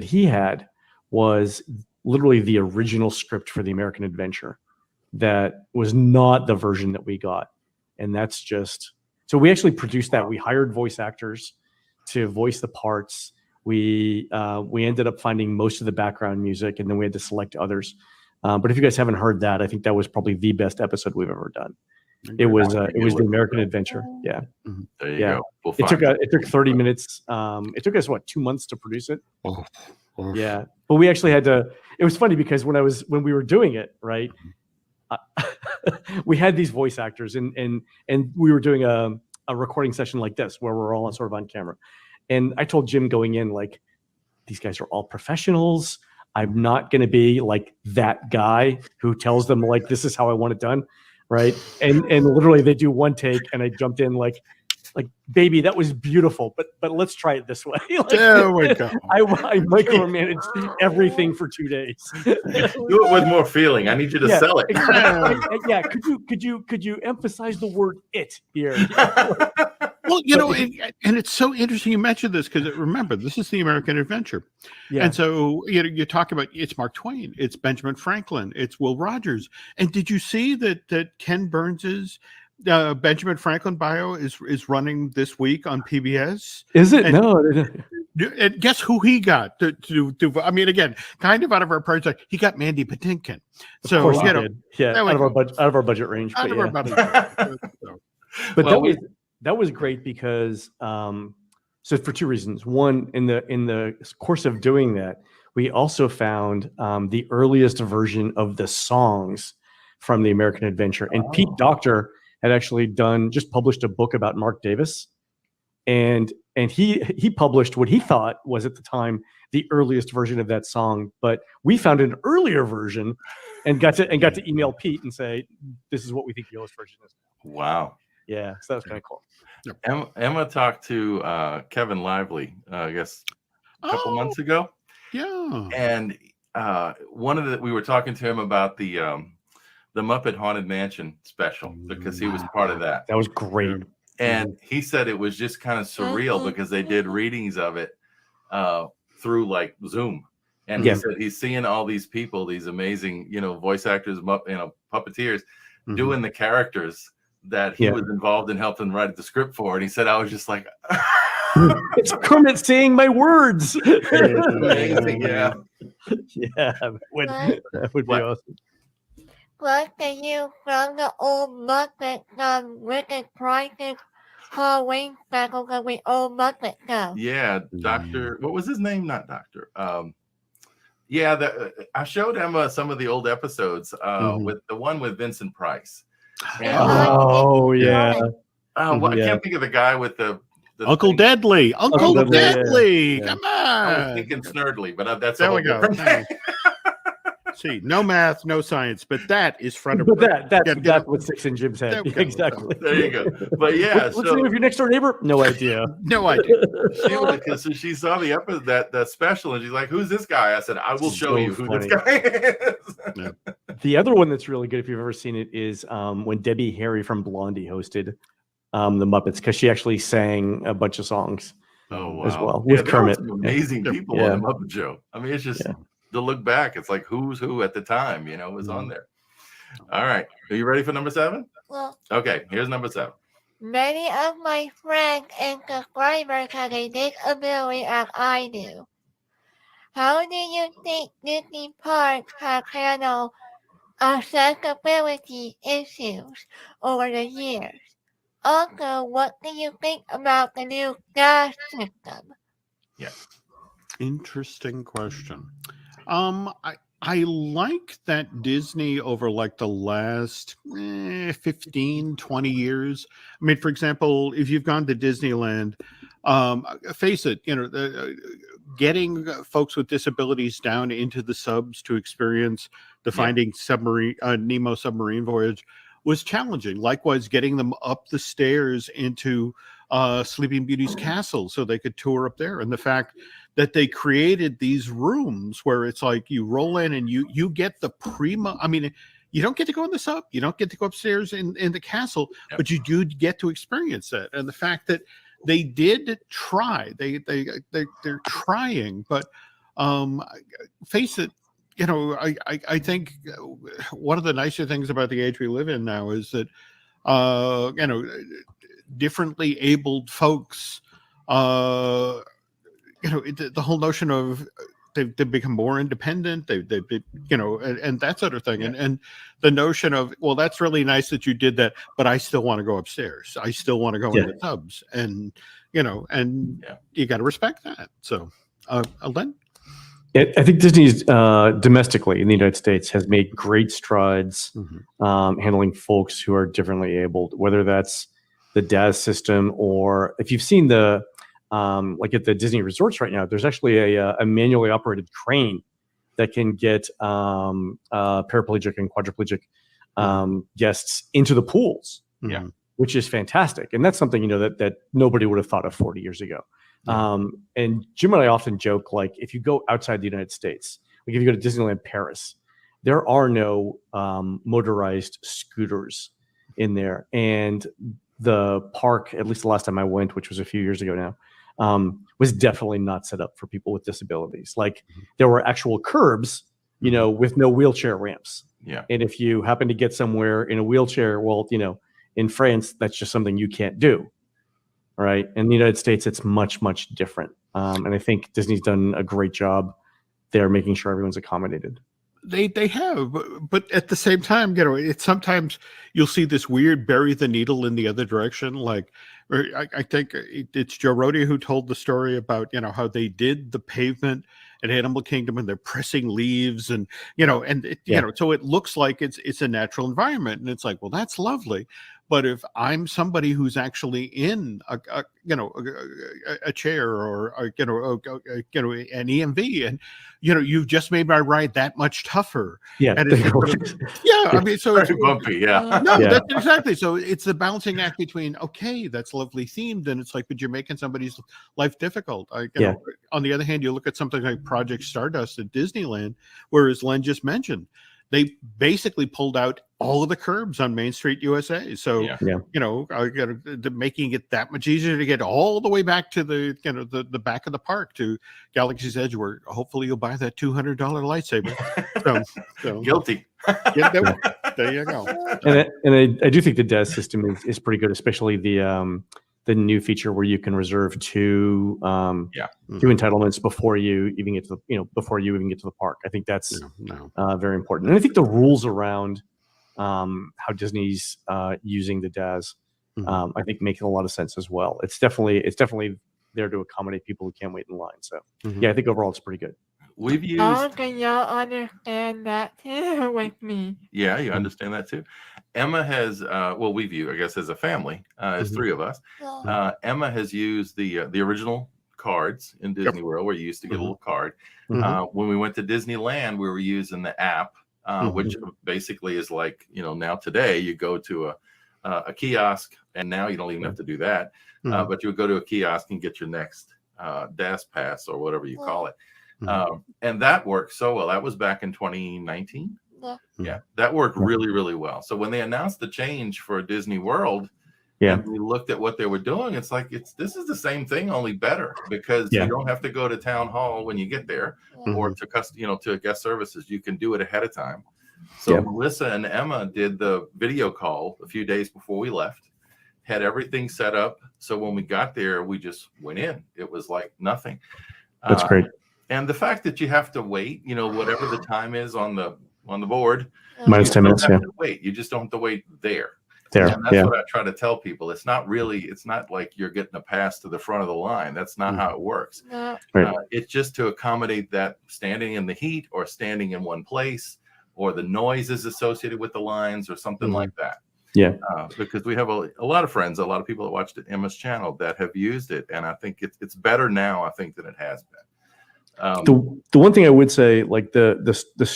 Speaker 4: he had was literally the original script for the American Adventure that was not the version that we got. And that's just, so we actually produced that. We hired voice actors to voice the parts. We ended up finding most of the background music, and then we had to select others. But if you guys haven't heard that, I think that was probably the best episode we've ever done. It was the American Adventure. Yeah.
Speaker 1: There you go. We'll
Speaker 4: It took 30 minutes. It took us 2 months to produce it.
Speaker 3: Oh.
Speaker 4: Yeah. But we actually had to, it was funny because when we were doing it, right, we had these voice actors and we were doing a recording session like this where we're all sort of on camera. And I told Jim going in, like, these guys are all professionals. I'm not going to be like that guy who tells them like, this is how I want it done. Right. And literally they do one take and I jumped in like, baby, that was beautiful, but let's try it this way.
Speaker 3: There we go.
Speaker 4: I micromanaged everything for 2 days.
Speaker 1: Do it with more feeling. I need you to sell it.
Speaker 4: Yeah. Could you emphasize the word "it" here?
Speaker 3: Well, and it's so interesting you mentioned this because remember, this is the American Adventure.
Speaker 4: Yeah.
Speaker 3: And so, you talk about it's Mark Twain, it's Benjamin Franklin, it's Will Rogers. And did you see that Ken Burns's Benjamin Franklin bio is running this week on PBS?
Speaker 4: Is it? No.
Speaker 3: And guess who he got to I mean, again, kind of out of our price, like he got Mandy Patinkin. So
Speaker 4: of course he did. Yeah, out of our budget range. But that was great because so for two reasons. One, in the course of doing that, we also found the earliest version of the songs from the American Adventure. And Pete Docter had actually just published a book about Mark Davis. And he published what he thought was at the time the earliest version of that song, but we found an earlier version and got to email Pete and say, this is what we think the oldest version is.
Speaker 1: Wow.
Speaker 4: Yeah, so that was kind of cool.
Speaker 1: Emma talked to Kevin Lively, I guess, a couple months ago.
Speaker 3: Yeah.
Speaker 1: And we were talking to him about the Muppet Haunted Mansion special because he was part of that.
Speaker 4: That was great.
Speaker 1: And he said it was just kind of surreal because they did readings of it through like Zoom. And he said he's seeing all these people, these amazing, voice actors, puppeteers doing the characters that he was involved in helping write the script for. And he said, I was just like,
Speaker 4: it's Kermit saying my words.
Speaker 1: Amazing, yeah.
Speaker 4: Yeah, that would be awesome.
Speaker 2: What can you from the old Muppet Wicked Prices Halloween special that we old Muppet go?
Speaker 1: Yeah, Dr. What was his name? Not Doctor. I showed Emma some of the old episodes with the one with Vincent Price. And,
Speaker 4: yeah.
Speaker 1: I can't think of the guy with the
Speaker 3: Uncle
Speaker 1: thing.
Speaker 3: Deadly. Uncle Deadly.
Speaker 4: Yeah.
Speaker 3: Come on.
Speaker 1: I was thinking Snurdly, but that's
Speaker 3: there we go. See, no math, no science, but that is front of
Speaker 4: But that's
Speaker 3: get
Speaker 4: what sticks in Jim's head.
Speaker 3: There we go.
Speaker 4: Exactly.
Speaker 1: There you go. But yeah,
Speaker 4: What's the name of your next door neighbor? No idea.
Speaker 3: no idea.
Speaker 1: She saw the episode that special, and she's like, "Who's this guy?" I said, "I will show
Speaker 4: So
Speaker 1: you who
Speaker 4: funny.
Speaker 1: this guy is."
Speaker 4: The other one that's really good, if you've ever seen it, is when Debbie Harry from Blondie hosted the Muppets, because she actually sang a bunch of songs as well with
Speaker 1: there were
Speaker 4: Kermit.
Speaker 1: some amazing people on the Muppet Show. I mean, it's just to look back, it's like who's who at the time, was on there. All right, are you ready for number 7?
Speaker 2: Well,
Speaker 1: Okay, here's number 7.
Speaker 2: many of my friends and subscribers have a disability as I do. How do you think Disney parks have handled accessibility issues over the years? Also, what do you think about the new gas system?
Speaker 3: Interesting question. I like that Disney over like the last 15, 20 years. I mean, for example, if you've gone to Disneyland, face it, getting folks with disabilities down into the subs to experience the Finding Nemo submarine voyage was challenging. Likewise, getting them up the stairs into Sleeping Beauty's castle so they could tour up there. And the fact that they created these rooms where it's like you roll in and you get the prima. I mean, you don't get to go in the sub, you don't get to go upstairs in the castle, but you do get to experience that. And the fact that they did try, they're trying, but face it, I think one of the nicer things about the age we live in now is that differently abled folks, the whole notion of they've become more independent, and that sort of thing, and the notion of, well, that's really nice that you did that, but I still want to go upstairs, I still want to go in the tubs, and you got to respect that. So Len?
Speaker 4: I think Disney's domestically in the United States has made great strides handling folks who are differently abled, whether that's the DAS system, or if you've seen the like at the Disney resorts right now, there's actually a manually operated crane that can get paraplegic and quadriplegic guests into the pools, which is fantastic. And that's something, that nobody would have thought of 40 years ago. And Jim and I often joke, like, if you go outside the United States, like if you go to Disneyland Paris, there are no motorized scooters in there. And the park, at least the last time I went, which was a few years ago now, was definitely not set up for people with disabilities. Like there were actual curbs, with no wheelchair ramps.
Speaker 1: Yeah.
Speaker 4: And if you happen to get somewhere in a wheelchair, well, in France, that's just something you can't do. Right. In the United States, it's much, much different. And I think Disney's done a great job there making sure everyone's accommodated.
Speaker 3: They have, but at the same time, it's sometimes you'll see this weird bury the needle in the other direction. Like, I think it's Joe Rohde who told the story about, how they did the pavement at Animal Kingdom and they're pressing leaves and, so it looks like it's a natural environment. And it's like, well, that's lovely. But if I'm somebody who's actually in a chair or an EMV, and you've just made my ride that much tougher.
Speaker 4: Yeah,
Speaker 3: and I mean, so
Speaker 1: it's bumpy. Yeah,
Speaker 3: no, that's exactly. So it's the balancing act between, okay, that's lovely themed, and it's like, but you're making somebody's life difficult. On the other hand, you look at something like Project Stardust at Disneyland, where, as Len just mentioned, they basically pulled out all of the curbs on Main Street USA. So, making it that much easier to get all the way back to the back of the park to Galaxy's Edge, where hopefully you'll buy that $200 lightsaber. So
Speaker 1: guilty.
Speaker 3: Yeah, there you go.
Speaker 4: And I do think the DES system is pretty good, especially the new feature where you can reserve two entitlements before you even get to the park. I think that's very important. And I think the rules around how Disney's using the DAS, I think make a lot of sense as well. It's definitely there to accommodate people who can't wait in line. So I think overall it's pretty good.
Speaker 1: We've used.
Speaker 2: How can y'all understand that too with me?
Speaker 1: Yeah, you understand that too. Emma has, I guess as a family, as 3 of us, Emma has used the original cards in Disney World, where you used to get a little card. When we went to Disneyland, we were using the app, which basically is like, now today you go to a kiosk, and now you don't even have to do that. But you would go to a kiosk and get your next DAS pass or whatever you call it. And that worked so well. That was back in 2019. Yeah, that worked really, really well. So when they announced the change for Disney World, and we looked at what they were doing, it's like this is the same thing, only better, because you don't have to go to town hall when you get there, or to guest services. You can do it ahead of time. So Melissa and Emma did the video call a few days before we left, had everything set up. So when we got there, we just went in. It was like nothing.
Speaker 4: That's great.
Speaker 1: And the fact that you have to wait, whatever the time is on the board,
Speaker 4: minus 10 minutes.
Speaker 1: Wait, you just don't have to wait there.
Speaker 4: And
Speaker 1: that's what I try to tell people. It's not like you're getting a pass to the front of the line. That's not how it works. It's just to accommodate that standing in the heat, or standing in one place, or the noise is associated with the lines, or something like that. Because we have a lot of friends, a lot of people that watched Emma's channel that have used it, and I think it's better now, I think, than it has been.
Speaker 4: The one thing I would say, like the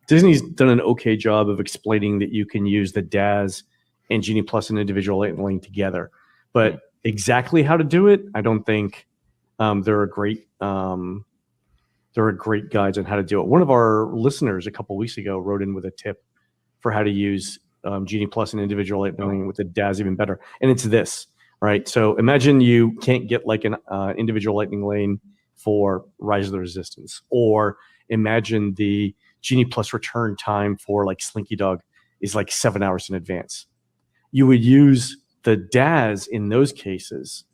Speaker 4: Disney's done an okay job of explaining that you can use the DAS and Genie Plus and individual lightning lane together, but exactly how to do it, I don't think there are great guides on how to do it. One of our listeners a couple weeks ago wrote in with a tip for how to use Genie Plus and individual lightning lane with the DAS even better, and it's this, right? So imagine you can't get like an individual lightning lane for Rise of the Resistance, or imagine the Genie Plus return time for like Slinky Dog is like 7 hours in advance. You would use the DAS in those cases,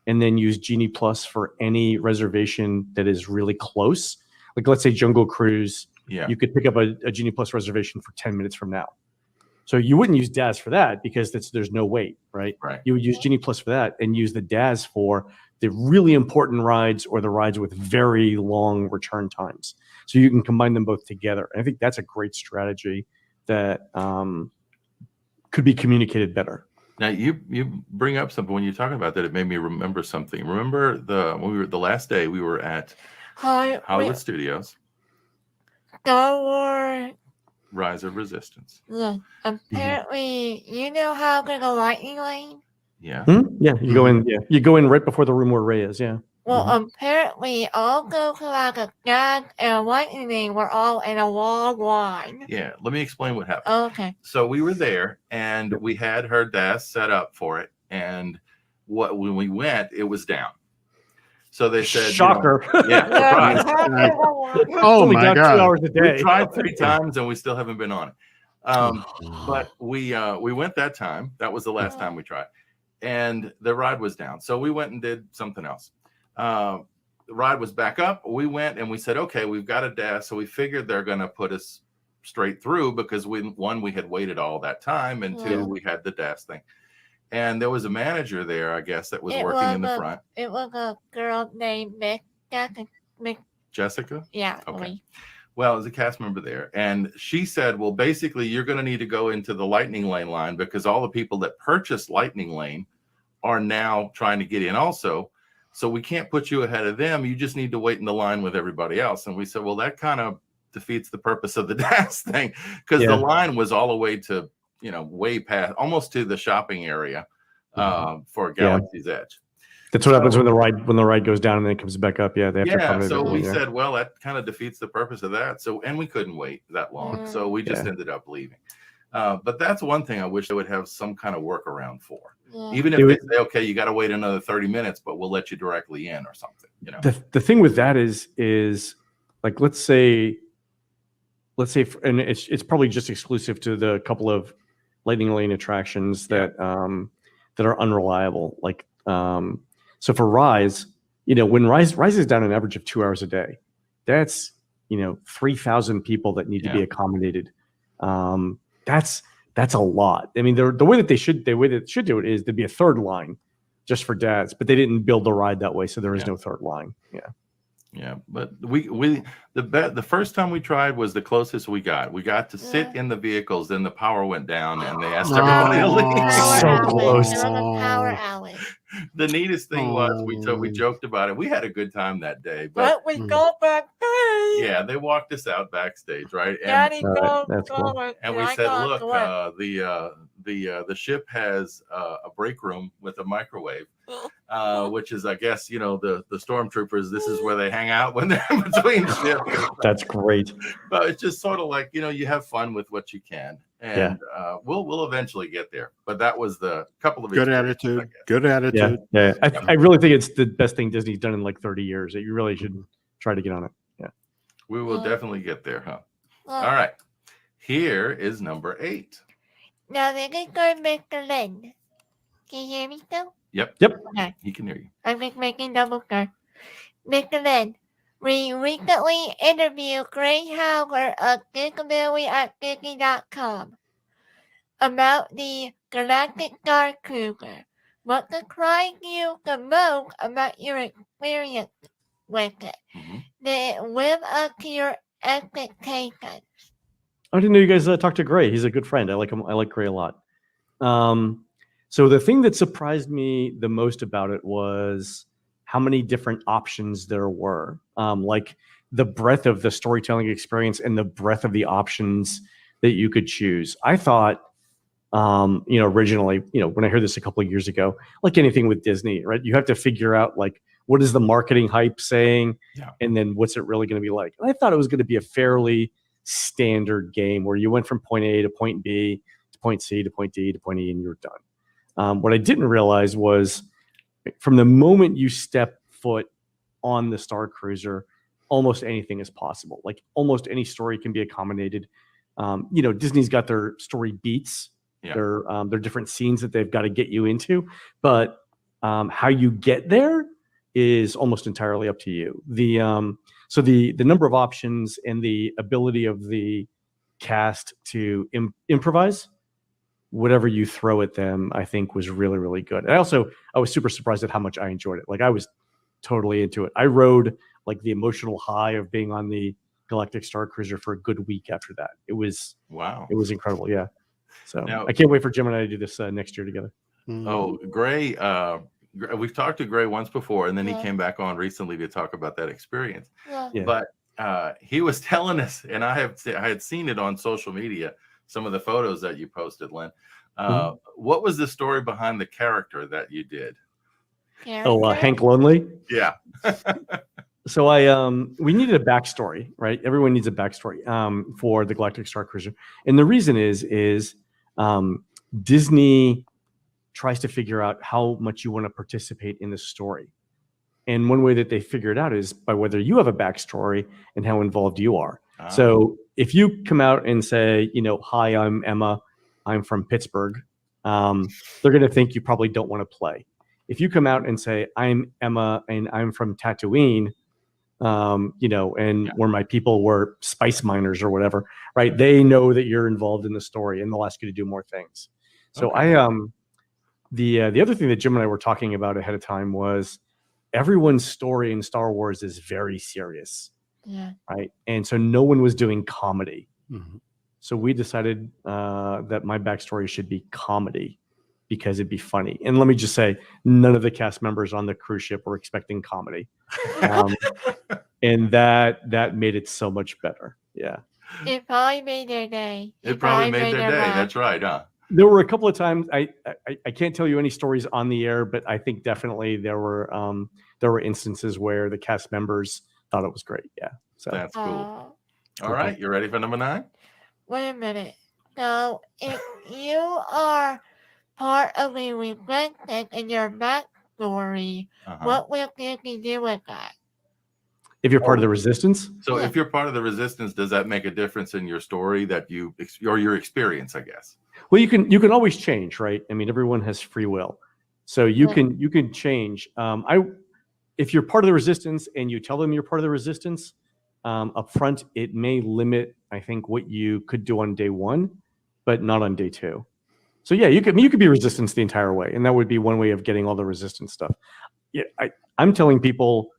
Speaker 4: and then use Genie Plus for any reservation that is really close. Like, let's say Jungle Cruise, you could pick up a Genie Plus reservation for 10 minutes from now. So you wouldn't use DAS for that because there's no wait, right? You would use Genie Plus for that, and use the DAS for the really important rides, or the rides with very long return times. So you can combine them both together. And I think that's a great strategy that could be communicated better.
Speaker 1: Now you bring up something when you're talking about that. It made me remember something. Remember when we were the last day we were at Hollywood Studios.
Speaker 2: Star Wars.
Speaker 1: Rise of Resistance.
Speaker 2: Yeah. Apparently, you know how to go lightning lane?
Speaker 1: Yeah.
Speaker 4: Yeah. You go in. Yeah. You go in right before the room where Rey is. Yeah.
Speaker 2: Well, apparently, all go to like a gas and lightning lane were all in a long line.
Speaker 1: Yeah. Let me explain what happened.
Speaker 2: Okay.
Speaker 1: So we were there, and we had her DAS set up for it, and when we went, it was down. So they said,
Speaker 4: "Shocker!"
Speaker 1: Surprise.
Speaker 3: Oh my God!
Speaker 4: 2 hours a day.
Speaker 1: We tried 3 times, and we still haven't been on it. But we went that time. That was the last time we tried, and the ride was down. So we went and did something else. The ride was back up. We went and we said, okay, we've got a DAS. So we figured they're going to put us straight through, because we had waited all that time, and 2, we had the DAS thing. And there was a manager there, I guess, that was working in the front.
Speaker 2: It was a girl named
Speaker 1: Jessica?
Speaker 2: Yeah.
Speaker 1: Okay. Well, there's a cast member there. And she said, well, basically, you're going to need to go into the Lightning Lane line, because all the people that purchased Lightning Lane are now trying to get in also. So we can't put you ahead of them. You just need to wait in the line with everybody else. And we said, well, that kind of defeats the purpose of the DAS thing, because the line was all the way to, way past, almost to the shopping area for Galaxy's Edge.
Speaker 4: That's what happens when the ride goes down and then it comes back up. Yeah, they have to come in.
Speaker 1: So we said, well, that kind of defeats the purpose of that. So, and we couldn't wait that long, so we just ended up leaving. But that's one thing I wish they would have some kind of workaround for. Even if they say, okay, you got to wait another 30 minutes, but we'll let you directly in or something.
Speaker 4: The thing with that is like, let's say, and it's probably just exclusive to the couple of Lightning Lane attractions that are unreliable. Like, so for Rise, when Rise is down an average of 2 hours a day, that's 3,000 people that need to be accommodated. That's a lot. I mean, the way that they should do it is there'd be a third line just for dads, but they didn't build the ride that way, so there is no third line. Yeah.
Speaker 1: Yeah, but the first time we tried was the closest we got. We got to sit in the vehicles, then the power went down, and they asked everybody to leave.
Speaker 4: So close.
Speaker 2: Power outage.
Speaker 1: The neatest thing was we joked about it. We had a good time that day, but
Speaker 2: we go back.
Speaker 1: yeah, they walked us out backstage, right? And
Speaker 2: Daddy,
Speaker 4: that's cool.
Speaker 1: and we said, look, the ship has a break room with a microwave, which is, I guess, you know, the stormtroopers. This is where they hang out when they're in between ships.
Speaker 4: That's great.
Speaker 1: But it's just sort of like, you know, you have fun with what you can, and we'll eventually get there. But that was the couple of
Speaker 3: good attitude. Good attitude.
Speaker 4: Yeah. I really think it's the best thing Disney's done in like 30 years. That you really should try to get on it. Yeah,
Speaker 1: we will definitely get there, huh? All right. Here is number 8.
Speaker 2: Now this is for Mr. Len. Can you hear me still?
Speaker 1: Yep.
Speaker 2: Okay.
Speaker 1: He can hear you.
Speaker 2: I'm just making double sure. Mr. Len, we recently interviewed Gray Howler of Disability at Disney.com about the Galactic Star Cruiser. What surprised you the most about your experience with it? Did it live up to your expectations?
Speaker 4: I didn't know you guys talked to Gray. He's a good friend. I like him. I like Gray a lot. So the thing that surprised me the most about it was how many different options there were. Like the breadth of the storytelling experience and the breadth of the options that you could choose. I thought, originally, when I heard this a couple of years ago, like anything with Disney, right? You have to figure out like, what is the marketing hype saying? Yeah. And then what's it really going to be like? And I thought it was going to be a fairly standard game where you went from point A to point B to point C to point D to point E and you're done. What I didn't realize was from the moment you step foot on the Star Cruiser, almost anything is possible. Like almost any story can be accommodated. Disney's got their story beats, their different scenes that they've got to get you into, but how you get there is almost entirely up to you. So the number of options and the ability of the cast to improvise whatever you throw at them, I think was really, really good. And I was super surprised at how much I enjoyed it. Like I was totally into it. I rode like the emotional high of being on the Galactic Star Cruiser for a good week after that. It was incredible. Yeah. So now, I can't wait for Jim and I to do this next year together.
Speaker 1: Oh, Gray. We've talked to Gray once before, and then he came back on recently to talk about that experience. Yeah. But he was telling us, and I had seen it on social media, some of the photos that you posted, Len. What was the story behind the character that you did?
Speaker 4: Hank Lonely?
Speaker 1: Yeah.
Speaker 4: So we needed a backstory, right? Everyone needs a backstory for the Galactic Star Cruiser. And the reason is Disney tries to figure out how much you want to participate in the story. And one way that they figure it out is by whether you have a backstory and how involved you are. So if you come out and say, hi, I'm Emma, I'm from Pittsburgh, they're going to think you probably don't want to play. If you come out and say, I'm Emma and I'm from Tatooine, where my people were spice miners or whatever, right? They know that you're involved in the story and they'll ask you to do more things. So the other thing that Jim and I were talking about ahead of time was everyone's story in Star Wars is very serious. Yeah. Right. And so no one was doing comedy. Mm-hmm. So we decided that my backstory should be comedy because it'd be funny. And let me just say, none of the cast members on the cruise ship were expecting comedy. And that made it so much better. Yeah.
Speaker 2: It probably made their day.
Speaker 1: It probably made their day. That's right. Huh?
Speaker 4: There were a couple of times I can't tell you any stories on the air, but I think definitely there were instances where the cast members thought it was great. Yeah. So
Speaker 1: that's cool. All right. You ready for number 9?
Speaker 2: Wait a minute. So if you are part of a reflection in your backstory, what will Disney do with that?
Speaker 4: If you're part of the resistance?
Speaker 1: So if you're part of the resistance, does that make a difference in your story or your experience, I guess?
Speaker 4: Well, you can always change, right? I mean, everyone has free will. So you can change. If you're part of the resistance and you tell them you're part of the resistance, up front, it may limit, I think, what you could do on day 1, but not on day 2. So yeah, you could be resistance the entire way, and that would be one way of getting all the resistance stuff. Yeah, I'm telling people,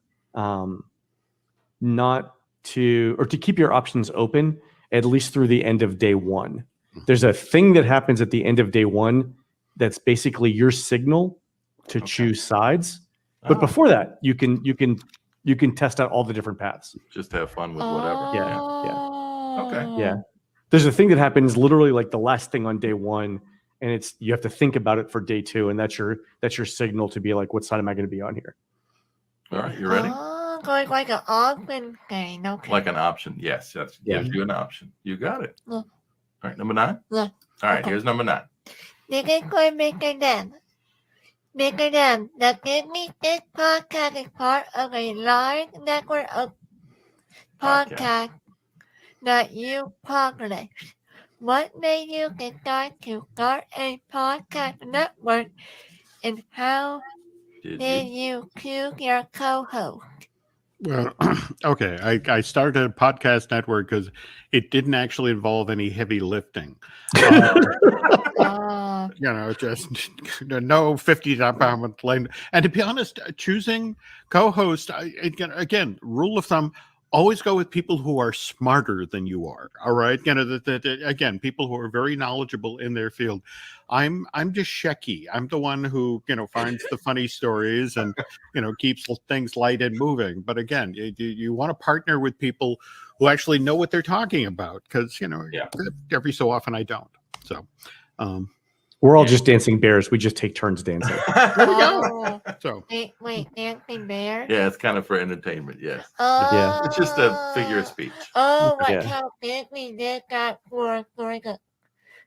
Speaker 4: not to, or to keep your options open at least through the end of day one. There's a thing that happens at the end of day one that's basically your signal to choose sides. But before that, you can test out all the different paths.
Speaker 1: Just have fun with whatever.
Speaker 4: Yeah.
Speaker 1: Okay.
Speaker 4: Yeah. There's a thing that happens literally like the last thing on day one, and you have to think about it for day two, and that's your signal to be like, what side am I going to be on here?
Speaker 1: All right, you ready?
Speaker 2: Oh, going like an option game. Okay.
Speaker 1: Like an option. Yes, that gives you an option. You got it.
Speaker 2: Yeah.
Speaker 1: All right, number 9?
Speaker 2: Yeah.
Speaker 1: All right,
Speaker 2: Okay.
Speaker 1: here's number 9.
Speaker 2: This is for Mr. Dan. Mr. Dan, the Disney This podcast is part of a large network of podcasts that you publish. What made you decide to start a podcast network, and how did you choose your co-host?
Speaker 3: Well, okay. I started a podcast network because it didn't actually involve any heavy lifting. Just no 50-pound lane. And to be honest, choosing co-host, again, rule of thumb, always go with people who are smarter than you are. All right. Again, people who are very knowledgeable in their field. I'm just Shecky. I'm the one who, finds the funny stories and, keeps things light and moving. But again, you want to partner with people who actually know what they're talking about, because, every so often I don't. So,
Speaker 4: we're all just dancing bears. We just take turns dancing.
Speaker 3: There we go. So
Speaker 2: wait, dancing bear?
Speaker 1: Yeah, it's kind of for entertainment. Yes.
Speaker 2: Oh,
Speaker 1: It's just a figure of speech.
Speaker 2: Oh, like
Speaker 4: Yeah.
Speaker 2: how Disney did that for the
Speaker 1: Storybook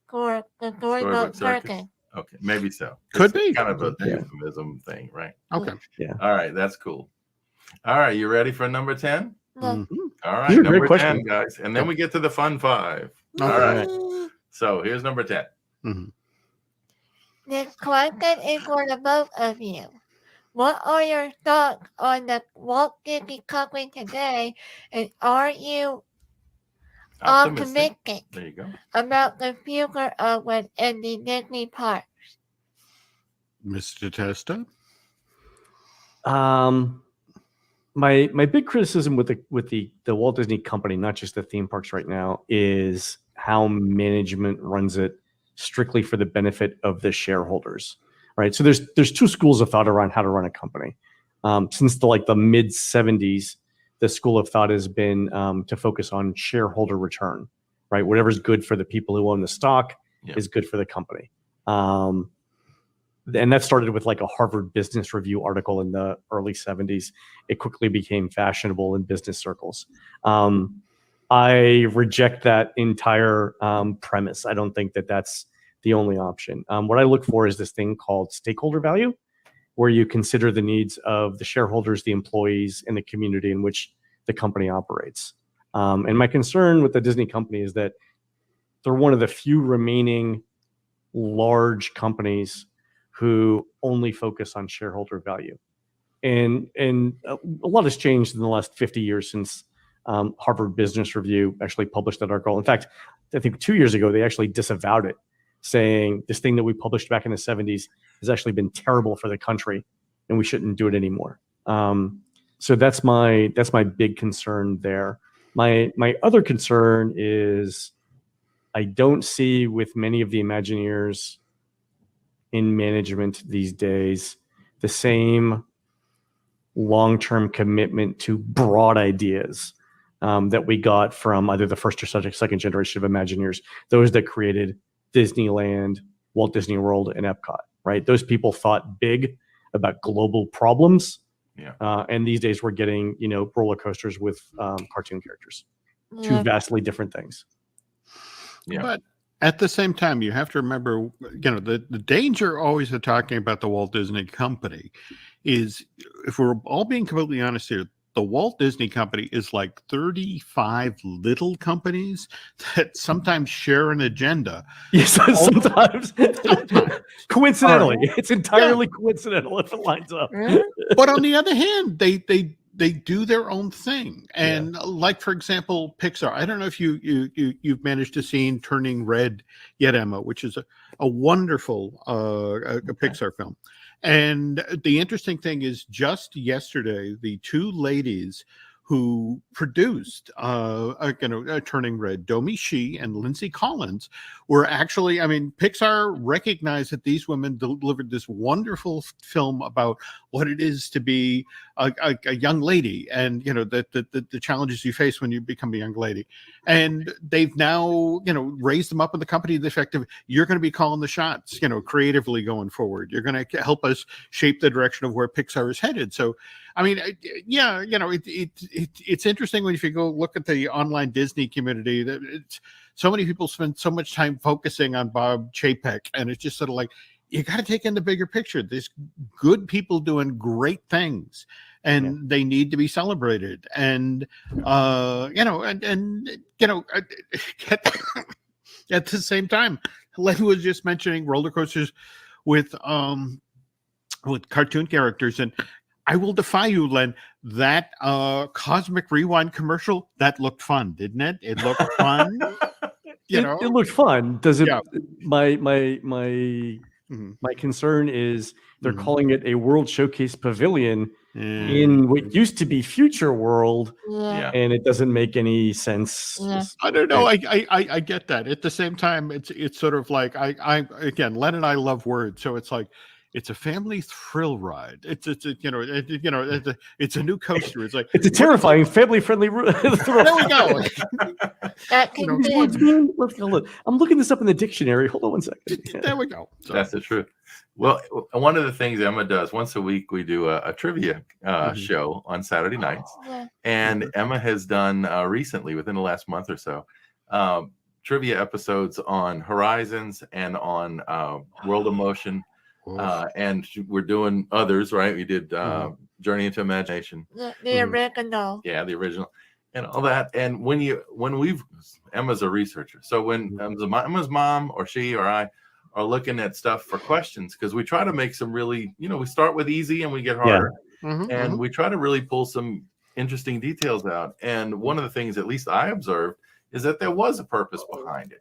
Speaker 2: Storybook
Speaker 1: Circus.
Speaker 2: Circus.
Speaker 1: Okay, maybe so.
Speaker 3: Could
Speaker 1: It's
Speaker 3: be.
Speaker 1: kind of a
Speaker 4: Yeah.
Speaker 1: euphemism thing, right?
Speaker 3: okay.
Speaker 1: All right, that's cool. All right, you ready for number 10?
Speaker 2: No.
Speaker 1: All right,
Speaker 4: These are great
Speaker 1: number 10,
Speaker 4: questions.
Speaker 1: guys. And then we get to the fun 5.
Speaker 3: All
Speaker 1: All
Speaker 3: right.
Speaker 1: right. So here's number 10.
Speaker 2: This question is for the both of you. What are your thoughts on the Walt Disney Company today, and are you optimistic
Speaker 1: There you go.
Speaker 2: about the future of within the Disney park?
Speaker 3: Mr. Testa?
Speaker 4: My big criticism with the Walt Disney Company, not just the theme parks right now, is how management runs it strictly for the benefit of the shareholders, right? So there's two schools of thought around how to run a company. Since the mid 70s, the school of thought has been to focus on shareholder return, right? Whatever's good for the people who own the stock is good for the company. And that started with like a Harvard Business Review article in the early 70s. It quickly became fashionable in business circles. I reject that entire premise. I don't think that that's the only option. What I look for is this thing called stakeholder value, where you consider the needs of the shareholders, the employees, and the community in which the company operates. And my concern with the Disney company is that they're one of the few remaining large companies who only focus on shareholder value. And a lot has changed in the last 50 years since Harvard Business Review actually published that article. In fact, I think 2 years ago, they actually disavowed it, saying this thing that we published back in the 70s has actually been terrible for the country and we shouldn't do it anymore. So that's my big concern there. My other concern is I don't see with many of the Imagineers in management these days the same long-term commitment to broad ideas that we got from either the first or second generation of Imagineers, those that created Disneyland, Walt Disney World, and Epcot, right? Those people thought big about global problems. And these days we're getting, roller coasters with cartoon characters. Two vastly different things.
Speaker 3: But at the same time, you have to remember, the danger always of talking about the Walt Disney Company is, if we're all being completely honest here, the Walt Disney Company is like 35 little companies that sometimes share an agenda.
Speaker 4: Yes, sometimes. Coincidentally, it's entirely coincidental if it lines up.
Speaker 3: But on the other hand, they do their own thing. And like, for example, Pixar. I don't know if you've managed to see Turning Red yet, Emma, which is a wonderful a Pixar film. And the interesting thing is, just yesterday, the two ladies who produced Turning Red. Domi Shi and Lindsay Collins were actually, I mean, Pixar recognized that these women delivered this wonderful film about what it is to be a young lady, and the challenges you face when you become a young lady. And they've now raised them up in the company to the effect of, you're going to be calling the shots creatively going forward. You're going to help us shape the direction of where Pixar is headed. So I mean, yeah, it's interesting when if you go look at the online Disney community, that so many people spend so much time focusing on Bob Chapek, and it's just sort of like, you got to take in the bigger picture. There's good people doing great things, and they need to be celebrated. And at the same time, Len was just mentioning roller coasters with cartoon characters, and I will defy you, Len. That Cosmic Rewind commercial, that looked fun, didn't it? It looked fun.
Speaker 4: It looked fun. Does it?
Speaker 3: Yeah.
Speaker 4: My concern is they're calling it a World Showcase Pavilion in what used to be Future World, and it doesn't make any sense.
Speaker 2: Yeah.
Speaker 3: I don't know. I get that. At the same time, it's sort of like again, Len and I love words, so it's like, it's a family thrill ride. It's a new coaster. It's like,
Speaker 4: it's a terrifying family-friendly thrill.
Speaker 3: There we go.
Speaker 2: That can be.
Speaker 4: I'm looking this up in the dictionary. Hold on one second.
Speaker 3: There we go. So,
Speaker 1: That's the truth. Well, one of the things Emma does once a week, we do a trivia show on Saturday nights, and Emma has done recently, within the last month or so, trivia episodes on Horizons and on World of Motion. And we're doing others, right? We did Journey into Imagination,
Speaker 2: the original.
Speaker 1: Yeah, the original, and all that. And Emma's a researcher, so when Emma's mom or she or I are looking at stuff for questions, because we try to make some really, we start with easy and we get harder, and we try to really pull some interesting details out. And one of the things, at least I observed, is that there was a purpose behind it.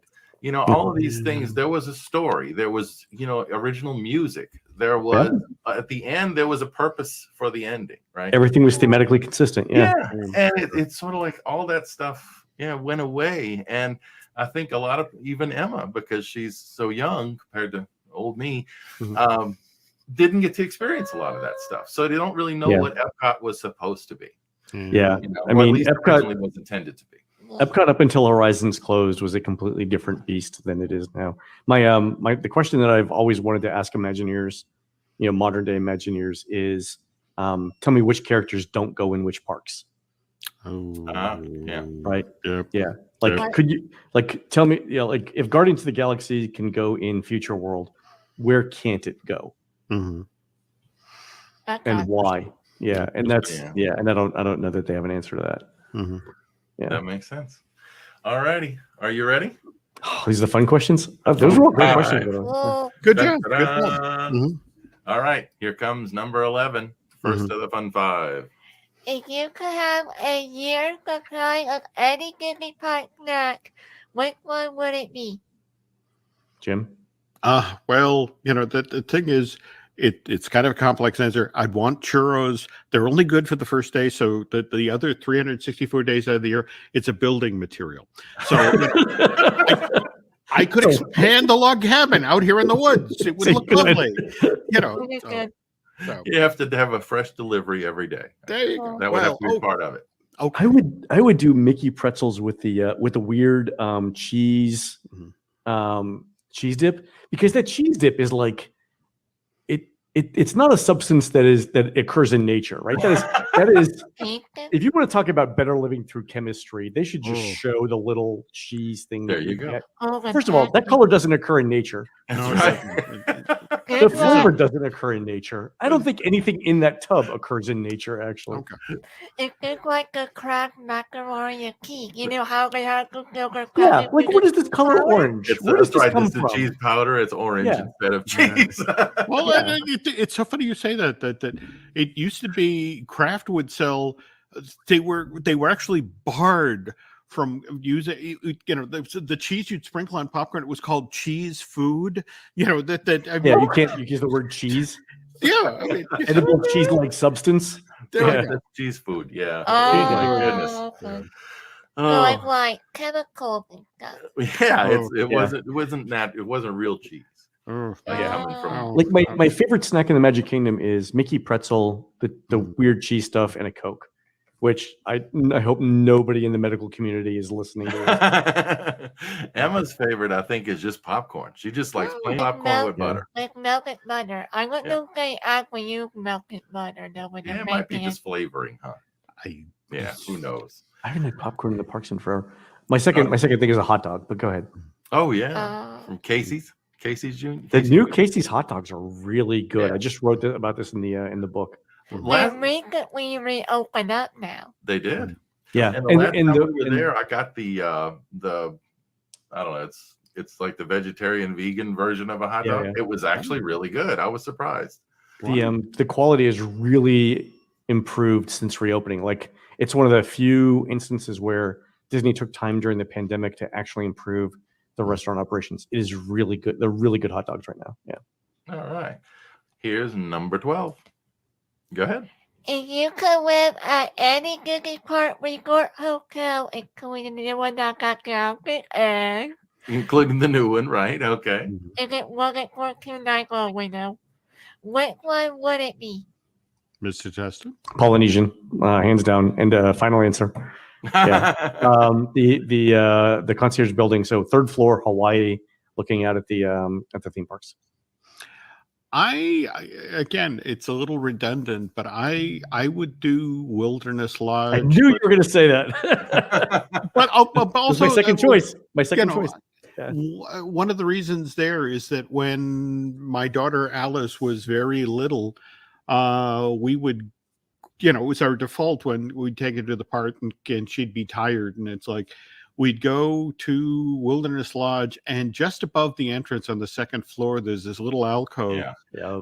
Speaker 1: All of these things, there was a story, there was, original music. There was, at the end, there was a purpose for the ending, right?
Speaker 4: Everything was thematically consistent. Yeah.
Speaker 1: And it's sort of like all that stuff, went away. And I think a lot of, even Emma, because she's so young compared to old me, didn't get to experience a lot of that stuff. So they don't really know what Epcot was supposed to be.
Speaker 4: Yeah.
Speaker 1: I mean, at least originally was intended to be.
Speaker 4: Epcot up until Horizons closed was a completely different beast than it is now. The question that I've always wanted to ask Imagineers, modern day Imagineers, is tell me which characters don't go in which parks. Right. Yeah. Like, could you tell me, if Guardians of the Galaxy can go in Future World, where can't it go? And why? Yeah. And that's and I don't know that they have an answer to that. Yeah.
Speaker 1: That makes sense. All righty. Are you ready?
Speaker 4: Oh, these are the fun questions. Those were all great questions.
Speaker 2: Right.
Speaker 3: Good job. Good
Speaker 1: All right. Here comes number 11. First of the fun 5.
Speaker 2: If you could have a year supply of any Disney park snack, which one would it be?
Speaker 4: Jim?
Speaker 3: Well, the thing is, it's kind of a complex answer. I'd want churros. They're only good for the first day, so the other 364 days out of the year, it's a building material. So I could expand the log cabin out here in the woods. It would look lovely.
Speaker 1: You have to have a fresh delivery every day.
Speaker 3: There you go.
Speaker 1: That would have to be part of it.
Speaker 3: Okay.
Speaker 4: I would do Mickey pretzels with the weird cheese cheese dip, because that cheese dip is like, it's not a substance that occurs in nature, right? That is if you want to talk about better living through chemistry, they should just show the little cheese thing.
Speaker 1: There you go.
Speaker 4: First of all, that color doesn't occur in nature. The flavor doesn't occur in nature. I don't think anything in that tub occurs in nature, actually.
Speaker 3: Okay.
Speaker 2: It looks like a cracked macaroni and cheese. You know how they have to
Speaker 4: Yeah, like what is this color orange? Where does this come from?
Speaker 1: It's the cheese powder. It's orange instead of cheese.
Speaker 3: Well, it's so funny you say that it used to be Kraft would sell. They were actually barred from using, the cheese you'd sprinkle on popcorn. It was called cheese food. You can't use the word cheese.
Speaker 4: Yeah, I mean, edible cheese-like substance.
Speaker 3: There we
Speaker 1: Yeah,
Speaker 3: go.
Speaker 1: that's cheese food. Yeah.
Speaker 2: Oh,
Speaker 1: Oh my goodness.
Speaker 2: okay.
Speaker 1: Oh,
Speaker 2: Like chemicals and stuff.
Speaker 1: yeah.
Speaker 3: Oh,
Speaker 1: It wasn't real cheese.
Speaker 3: Oh,
Speaker 1: Like coming from.
Speaker 3: oh,
Speaker 4: Like my favorite snack in the Magic Kingdom is Mickey pretzel, the weird cheese stuff, and a Coke, which I hope nobody in the medical community is listening to this.
Speaker 1: Emma's favorite, I think, is just popcorn. She just likes plain popcorn with butter.
Speaker 2: Like melted butter. I want to say actually use melted butter though when
Speaker 1: Yeah,
Speaker 2: I'm
Speaker 1: it might be
Speaker 2: making
Speaker 1: just flavoring, huh? Yeah, who knows?
Speaker 4: I haven't had popcorn in the parks in forever. My second thing is a hot dog, but go ahead.
Speaker 1: Oh yeah, from Casey's Jr.
Speaker 4: The new Casey's hot dogs are really good.
Speaker 1: Yeah.
Speaker 4: I just wrote about this in the book.
Speaker 2: They recently reopened up now.
Speaker 1: They did.
Speaker 4: Yeah,
Speaker 1: And the last time we were there, I got the I don't know, it's like the vegetarian vegan version of a hot dog.
Speaker 4: Yeah.
Speaker 1: It was actually really good. I was surprised.
Speaker 4: The quality has really improved since reopening. Like it's one of the few instances where Disney took time during the pandemic to actually improve the restaurant operations. It is really good. They're really good hot dogs right now. Yeah.
Speaker 1: All right. Here's number 12. Go ahead.
Speaker 2: If you could live at any Disney Park resort hotel, including the one that got grounded, and
Speaker 1: Including the new one, right? Okay.
Speaker 2: if it wasn't for 2 nights long window, which one would it be?
Speaker 3: Mr. Testa?
Speaker 4: Polynesian, hands down. And final answer. Yeah. The concierge building. So 3rd floor, Hawaii, looking out at the theme parks.
Speaker 3: I again, it's a little redundant, but I would do Wilderness Lodge.
Speaker 4: I knew you were going to say that.
Speaker 3: but also
Speaker 4: my second choice. My second choice.
Speaker 3: Yeah. One of the reasons there is that when my daughter Alice was very little, we would, it was our default when we'd take her to the park and she'd be tired, and it's like we'd go to Wilderness Lodge, and just above the entrance on the 2nd floor, there's this little alcove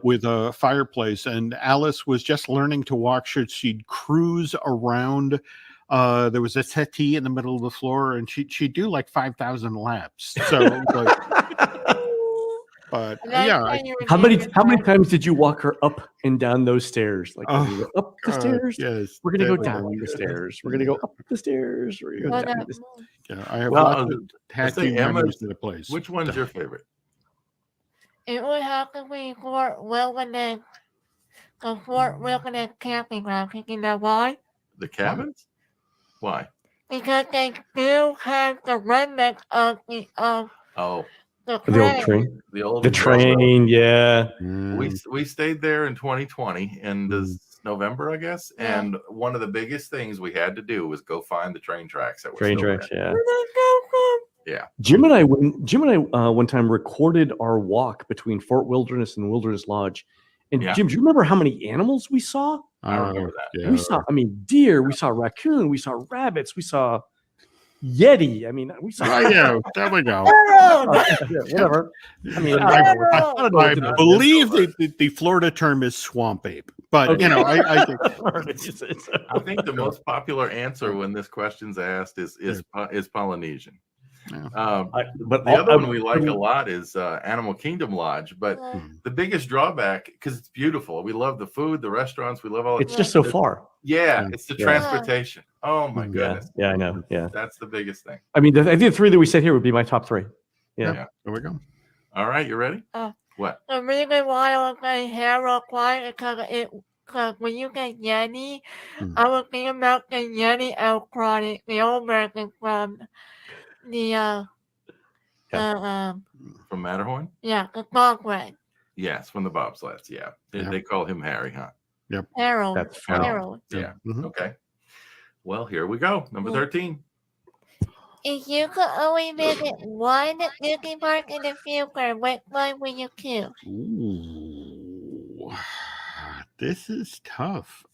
Speaker 3: with a fireplace. And Alice was just learning to walk. She'd cruise around. There was a settee in the middle of the floor, and she'd do like 5,000 laps. So, but yeah.
Speaker 4: How many times did you walk her up and down those stairs? Like up the stairs.
Speaker 3: Yes,
Speaker 4: we're gonna go down the stairs. We're gonna go up the stairs. We're gonna go down the stairs.
Speaker 3: Yeah, I have lots of tattoo memories in the place.
Speaker 1: Which one's your favorite?
Speaker 2: It would have to be Fort Wilderness, the Fort Wilderness camping ground. You know why?
Speaker 1: The cabins? Why?
Speaker 2: Because they still have the remnants of the
Speaker 4: old train.
Speaker 1: The
Speaker 4: train, yeah.
Speaker 1: We stayed there in 2020 in November, I guess.
Speaker 2: Yeah.
Speaker 1: And one of the biggest things we had to do was go find the train tracks that were
Speaker 4: Train
Speaker 1: still
Speaker 4: tracks,
Speaker 1: there.
Speaker 4: yeah.
Speaker 1: Yeah.
Speaker 4: Jim and I one time recorded our walk between Fort Wilderness and Wilderness Lodge. And Jim, do you remember how many animals we saw?
Speaker 1: I remember that.
Speaker 3: Yeah.
Speaker 4: We saw, deer, we saw raccoon, we saw rabbits, we saw Yeti. We saw.
Speaker 3: There we go.
Speaker 4: Whatever.
Speaker 3: I believe the Florida term is swamp ape, but
Speaker 4: okay.
Speaker 3: I think
Speaker 1: I think the most popular answer when this question's asked is Polynesian.
Speaker 3: Yeah.
Speaker 1: But the other one we like a lot is Animal Kingdom Lodge. But the biggest drawback, because it's beautiful, we love the food, the restaurants, we love all.
Speaker 4: It's just so far.
Speaker 1: Yeah, it's the transportation. Oh my goodness.
Speaker 4: Yeah, I know. Yeah,
Speaker 1: that's the biggest thing.
Speaker 4: I think the 3 that we said here would be my top 3. Yeah.
Speaker 3: There we go.
Speaker 1: All right, you ready? What?
Speaker 2: The reason why I was saying Harold Quiet because when you get Yeti, I was thinking about the Yeti aquatic, the old version from the
Speaker 1: from Matterhorn?
Speaker 2: Yeah, the dog ride.
Speaker 1: Yes, from the bobsleds. Yeah. They call him Harry, huh?
Speaker 3: Yep.
Speaker 2: Harold.
Speaker 4: That's
Speaker 2: Harold.
Speaker 1: Yeah.
Speaker 3: Mhm.
Speaker 1: Okay. Well, here we go. Number 13.
Speaker 2: If you could only visit one Disney park in the future, which one would you choose?
Speaker 3: Ooh, this is tough.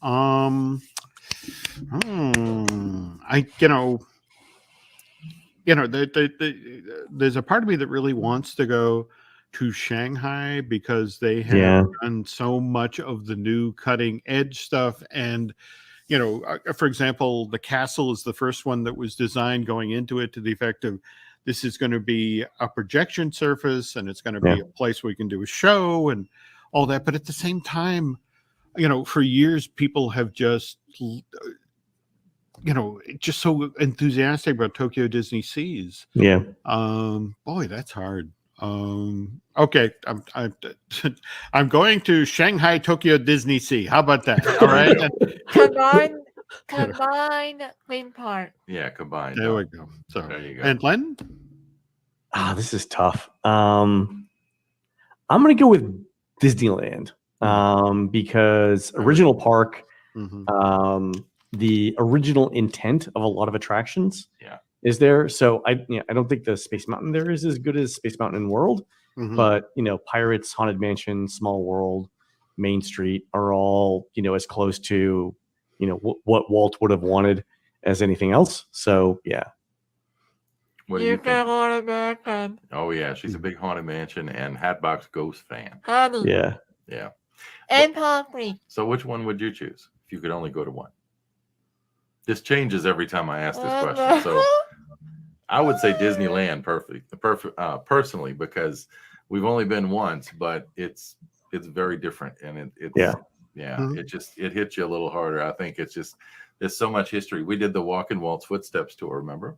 Speaker 3: There's a part of me that really wants to go to Shanghai because they have done so much of the new cutting edge stuff. And, for example, the castle is the first one that was designed going into it to the effect of this is going to be a projection surface and it's going to be a place where we can do a show and all that. But at the same time, for years people have just just so enthusiastic about Tokyo Disney Seas.
Speaker 4: Yeah.
Speaker 3: Boy, that's hard. Okay, I'm going to Shanghai Tokyo Disney Sea. How about that? All right.
Speaker 2: Combined theme park.
Speaker 1: Yeah, combined.
Speaker 3: There we go. So
Speaker 1: there you go.
Speaker 3: And Len?
Speaker 4: This is tough. I'm gonna go with Disneyland because original park.
Speaker 3: Mm-hmm.
Speaker 4: The original intent of a lot of attractions is there. So I don't think the Space Mountain there is as good as Space Mountain World, but Pirates, Haunted Mansion, Small World, Main Street are all as close to what Walt would have wanted as anything else. So yeah.
Speaker 1: What do you think?
Speaker 2: Haunted Mansion.
Speaker 1: Oh yeah, she's a big Haunted Mansion and Hatbox Ghost fan.
Speaker 4: Yeah.
Speaker 2: And Poppy.
Speaker 1: So which one would you choose if you could only go to one? This changes every time I ask this question. So I would say Disneyland personally, because we've only been once, but it's very different. And it hits you a little harder. I think there's so much history. We did the Walk in Walt's Footsteps tour, remember?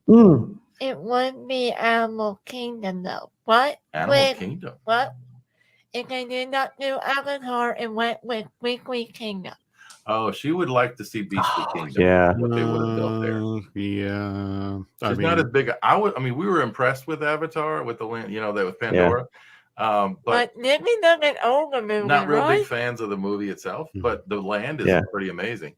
Speaker 2: It would be Animal Kingdom though. What?
Speaker 1: Animal Kingdom.
Speaker 2: What? If they did not do Avatar, it went with Beastly Kingdom.
Speaker 1: Oh, she would like to see Beastly Kingdom.
Speaker 4: Yeah.
Speaker 1: What they would have built there.
Speaker 3: Yeah.
Speaker 1: She's not as big. We were impressed with Avatar, with the land, that with Pandora. But
Speaker 2: Disney doesn't own the movie,
Speaker 1: not real
Speaker 2: right?
Speaker 1: big fans of the movie itself, but the land is pretty amazing.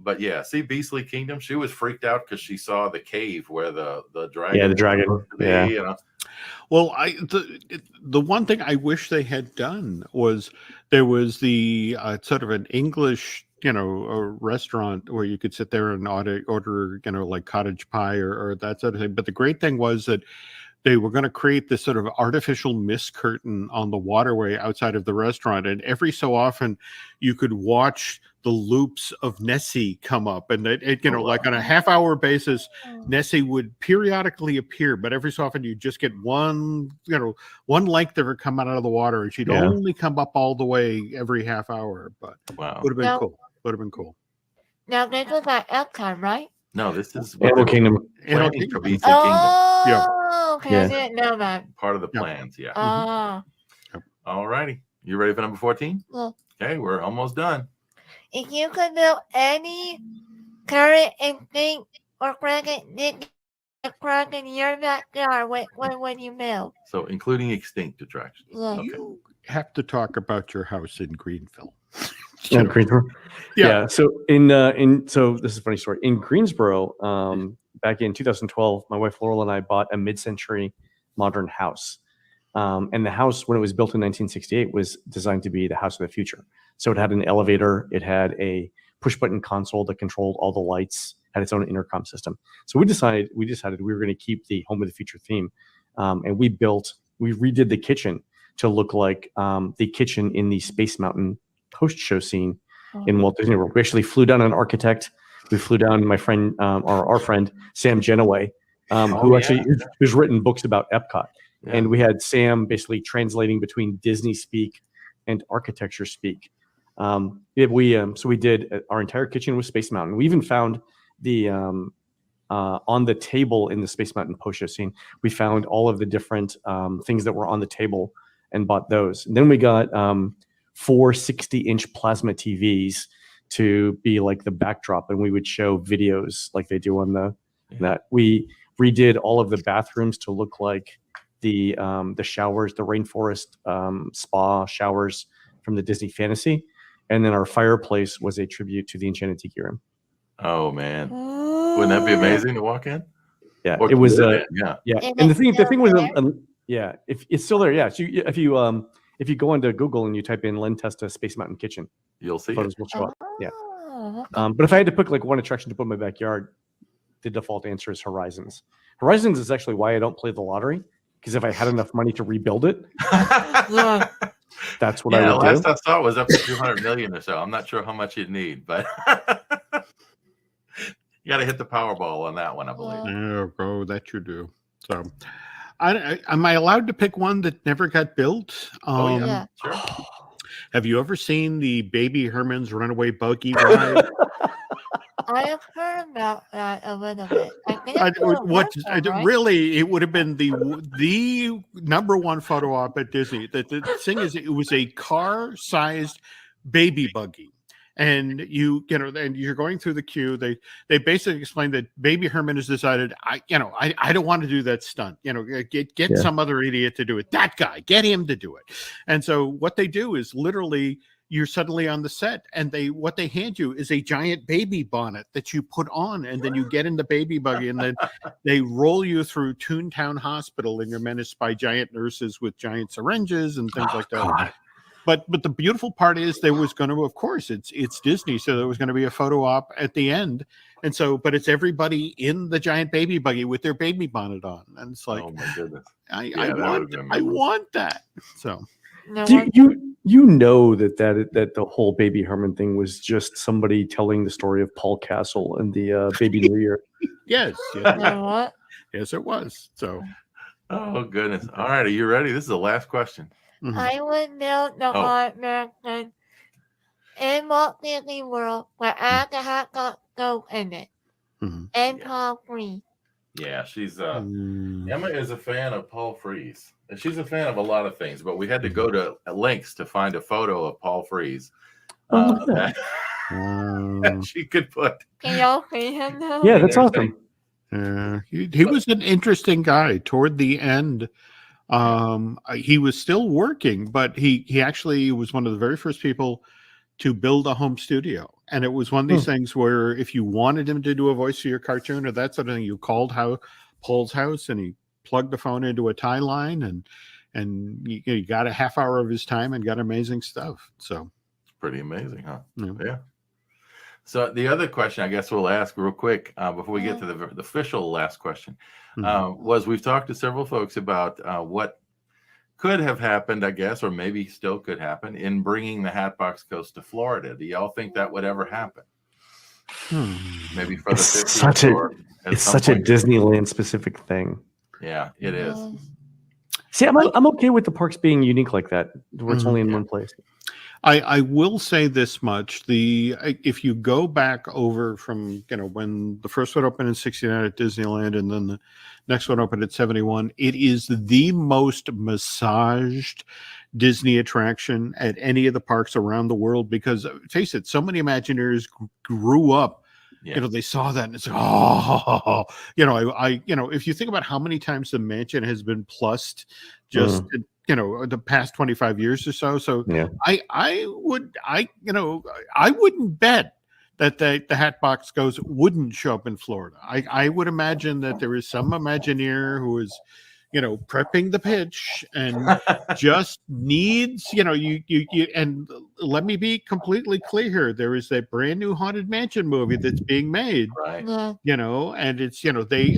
Speaker 1: But yeah, see Beastly Kingdom, she was freaked out because she saw the cave where the dragon.
Speaker 4: Yeah, the dragon.
Speaker 1: Yeah.
Speaker 3: Well, the one thing I wish they had done was there was the sort of an English, a restaurant where you could sit there and order, like cottage pie or that sort of thing. But the great thing was that they were going to create this sort of artificial mist curtain on the waterway outside of the restaurant. And every so often you could watch the loops of Nessie come up, and like on a half-hour basis, Nessie would periodically appear, but every so often you just get one length of her come out of the water, and she'd only come up all the way every half hour. But would have been cool.
Speaker 2: Now this was at Epcot, right?
Speaker 1: No, this is
Speaker 4: Animal Kingdom.
Speaker 1: Animal Kingdom.
Speaker 2: Okay, I didn't know that.
Speaker 1: Part of the plans, yeah. All righty. You ready for number 14?
Speaker 2: Yeah.
Speaker 1: Okay, we're almost done.
Speaker 2: If you could build any current instinct or present in your backyard, what would you build?
Speaker 1: So including extinct attractions.
Speaker 2: Yeah.
Speaker 1: Okay.
Speaker 3: You have to talk about your house in Greenville.
Speaker 4: Greensboro. Yeah. So so this is a funny story. In Greensboro, back in 2012, my wife Laurel and I bought a mid-century modern house. And the house, when it was built in 1968, was designed to be the house of the future. So it had an elevator, it had a push-button console that controlled all the lights, had its own intercom system. So we decided we were going to keep the home of the future theme, and we redid the kitchen to look like the kitchen in the Space Mountain post-show scene in Walt Disney World. We actually flew down an architect. We flew down my friend, our friend Sam Genoway, who's written books about Epcot. Yeah. And we had Sam basically translating between Disney speak and architecture speak. So we did our entire kitchen with Space Mountain. We even found the on the table in the Space Mountain post-show scene, we found all of the different things that were on the table and bought those. And then we got 4 60-inch plasma TVs to be like the backdrop, and we would show videos like they do on that. We redid all of the bathrooms to look like the showers, the rainforest spa showers from the Disney Fantasy, and then our fireplace was a tribute to the Enchanted Tiki Room.
Speaker 1: Oh man, wouldn't that be amazing to walk in?
Speaker 4: Yeah, it was.
Speaker 1: Yeah.
Speaker 4: And the thing was, if it's still there, yeah. So if you go into Google and you type in Len Testa Space Mountain Kitchen,
Speaker 1: you'll see
Speaker 4: photos will show up. Yeah. But if I had to pick like one attraction to put in my backyard, the default answer is Horizons. Horizons is actually why I don't play the lottery, because if I had enough money to rebuild it, that's what I would do.
Speaker 1: Last I saw it was up to 200 million or so. I'm not sure how much you'd need, but you got to hit the Powerball on that one, I believe.
Speaker 3: Oh, that you do. So, am I allowed to pick one that never got built?
Speaker 1: Yeah, sure.
Speaker 3: Have you ever seen the Baby Herman's Runaway Buggy ride?
Speaker 2: I have heard about that a little bit. I think it's a right?
Speaker 3: Really, it would have been the number one photo op at Disney. The thing is, it was a car-sized baby buggy. And and you're going through the queue. They basically explained that Baby Herman has decided, I don't want to do that stunt. Get some other idiot to do it. That guy, get him to do it. And so what they do is literally, you're suddenly on the set, and what they hand you is a giant baby bonnet that you put on, and then you get in the baby buggy, and then they roll you through Toontown Hospital, and you're menaced by giant nurses with giant syringes and things like that.
Speaker 4: God.
Speaker 3: But the beautiful part is there was going to, of course, it's Disney, so there was going to be a photo op at the end, and so, but it's everybody in the giant baby buggy with their baby bonnet on, and it's like,
Speaker 1: oh my goodness,
Speaker 3: I want that. So,
Speaker 4: you know that the whole Baby Herman thing was just somebody telling the story of Paul Castle and the Baby New Year.
Speaker 3: Yes.
Speaker 2: What?
Speaker 3: Yes, it was. So,
Speaker 1: oh goodness. All right, are you ready? This is the last question.
Speaker 3: Mm-hmm.
Speaker 2: I would build the Heart Marathon in Walt Disney World where Aga had got go in it.
Speaker 3: Mm-hmm.
Speaker 2: And Paul Frees.
Speaker 1: Yeah, she's Emma is a fan of Paul Frees. And she's a fan of a lot of things, but we had to go to lengths to find a photo of Paul Frees that she could put.
Speaker 2: Can y'all see him now?
Speaker 4: Yeah, that's awesome.
Speaker 3: He was an interesting guy. Toward the end, he was still working, but he actually was one of the very first people to build a home studio. And it was one of these things where if you wanted him to do a voice for your cartoon or that sort of thing, you called Paul's house, and he plugged the phone into a tie line, and you got a half hour of his time and got amazing stuff. So
Speaker 1: It's pretty amazing, huh?
Speaker 3: Yeah.
Speaker 1: So the other question I guess we'll ask real quick before we get to the official last question was, we've talked to several folks about what could have happened, I guess, or maybe still could happen in bringing the Hatbox Ghost to Florida. Do y'all think that would ever happen? Maybe for the 50th
Speaker 4: it's such a Disneyland specific thing.
Speaker 1: Yeah, it is.
Speaker 4: See, I'm okay with the parks being unique like that, where it's only in one place.
Speaker 3: I will say this much: if you go back over from when the first one opened in '69 at Disneyland, and then the next one opened at '71, it is the most massaged Disney attraction at any of the parks around the world. Because face it, so many Imagineers grew up.
Speaker 1: Yeah.
Speaker 3: They saw that and it's if you think about how many times the mansion has been plussed just the past 25 years or so. So
Speaker 4: yeah.
Speaker 3: I wouldn't bet that the Hatbox Ghost wouldn't show up in Florida. I would imagine that there is some Imagineer who is prepping the pitch and just needs, you and let me be completely clear here. There is that brand new Haunted Mansion movie that's being made,
Speaker 1: right?
Speaker 3: And it's, they,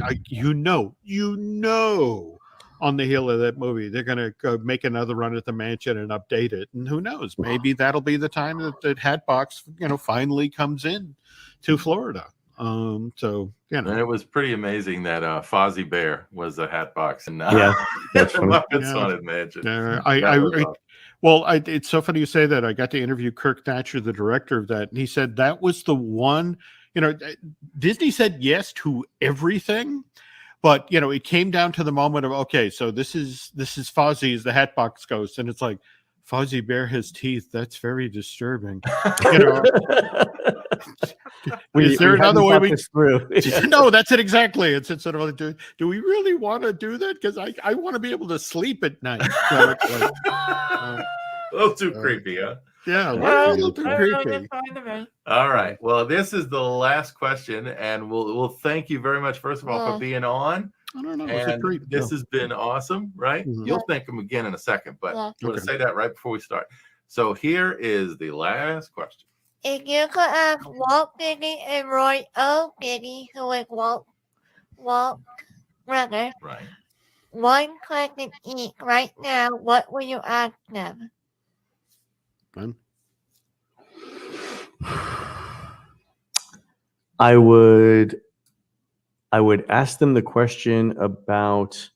Speaker 3: on the heel of that movie, they're going to go make another run at the mansion and update it. And who knows, maybe that'll be the time that Hatbox, finally comes in to Florida. And
Speaker 1: it was pretty amazing that Fozzie Bear was a Hatbox, and
Speaker 4: that's funny.
Speaker 1: Muppets Haunted Mansion.
Speaker 3: It's so funny you say that. I got to interview Kirk Thatcher, the director of that, and he said that was the one. Disney said yes to everything, but it came down to the moment of, okay, so this is Fozzie as the Hatbox Ghost, and it's like, Fozzie Bear has teeth. That's very disturbing. Is there another way we
Speaker 4: through?
Speaker 3: No, that's it exactly. It's sort of like, do we really want to do that? Because I want to be able to sleep at night. So it's like,
Speaker 1: a little too creepy, huh?
Speaker 3: Yeah, a little too creepy.
Speaker 1: All right. Well, this is the last question, and we'll thank you very much, first of all, for being on.
Speaker 3: I don't know.
Speaker 1: And this has been awesome, right?
Speaker 3: Mm-hmm.
Speaker 1: You'll thank them again in a second, but I want to say that right before we start. So here is the last question.
Speaker 2: If you could ask Walt Disney and Roy O. Disney, who is Walt's brother,
Speaker 1: Right.
Speaker 2: one question each right now, what will you ask them?
Speaker 3: Fun.
Speaker 4: I would ask them the question about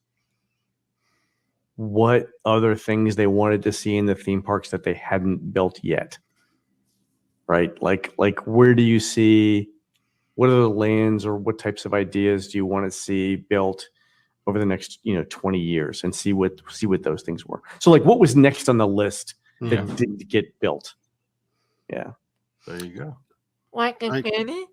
Speaker 4: what other things they wanted to see in the theme parks that they hadn't built yet. Right? Like where do you see, what are the lands or what types of ideas do you want to see built over the next 20 years, and see what those things were. So like what was next on the list that didn't get built? Yeah.
Speaker 1: There you go.
Speaker 2: Like the city?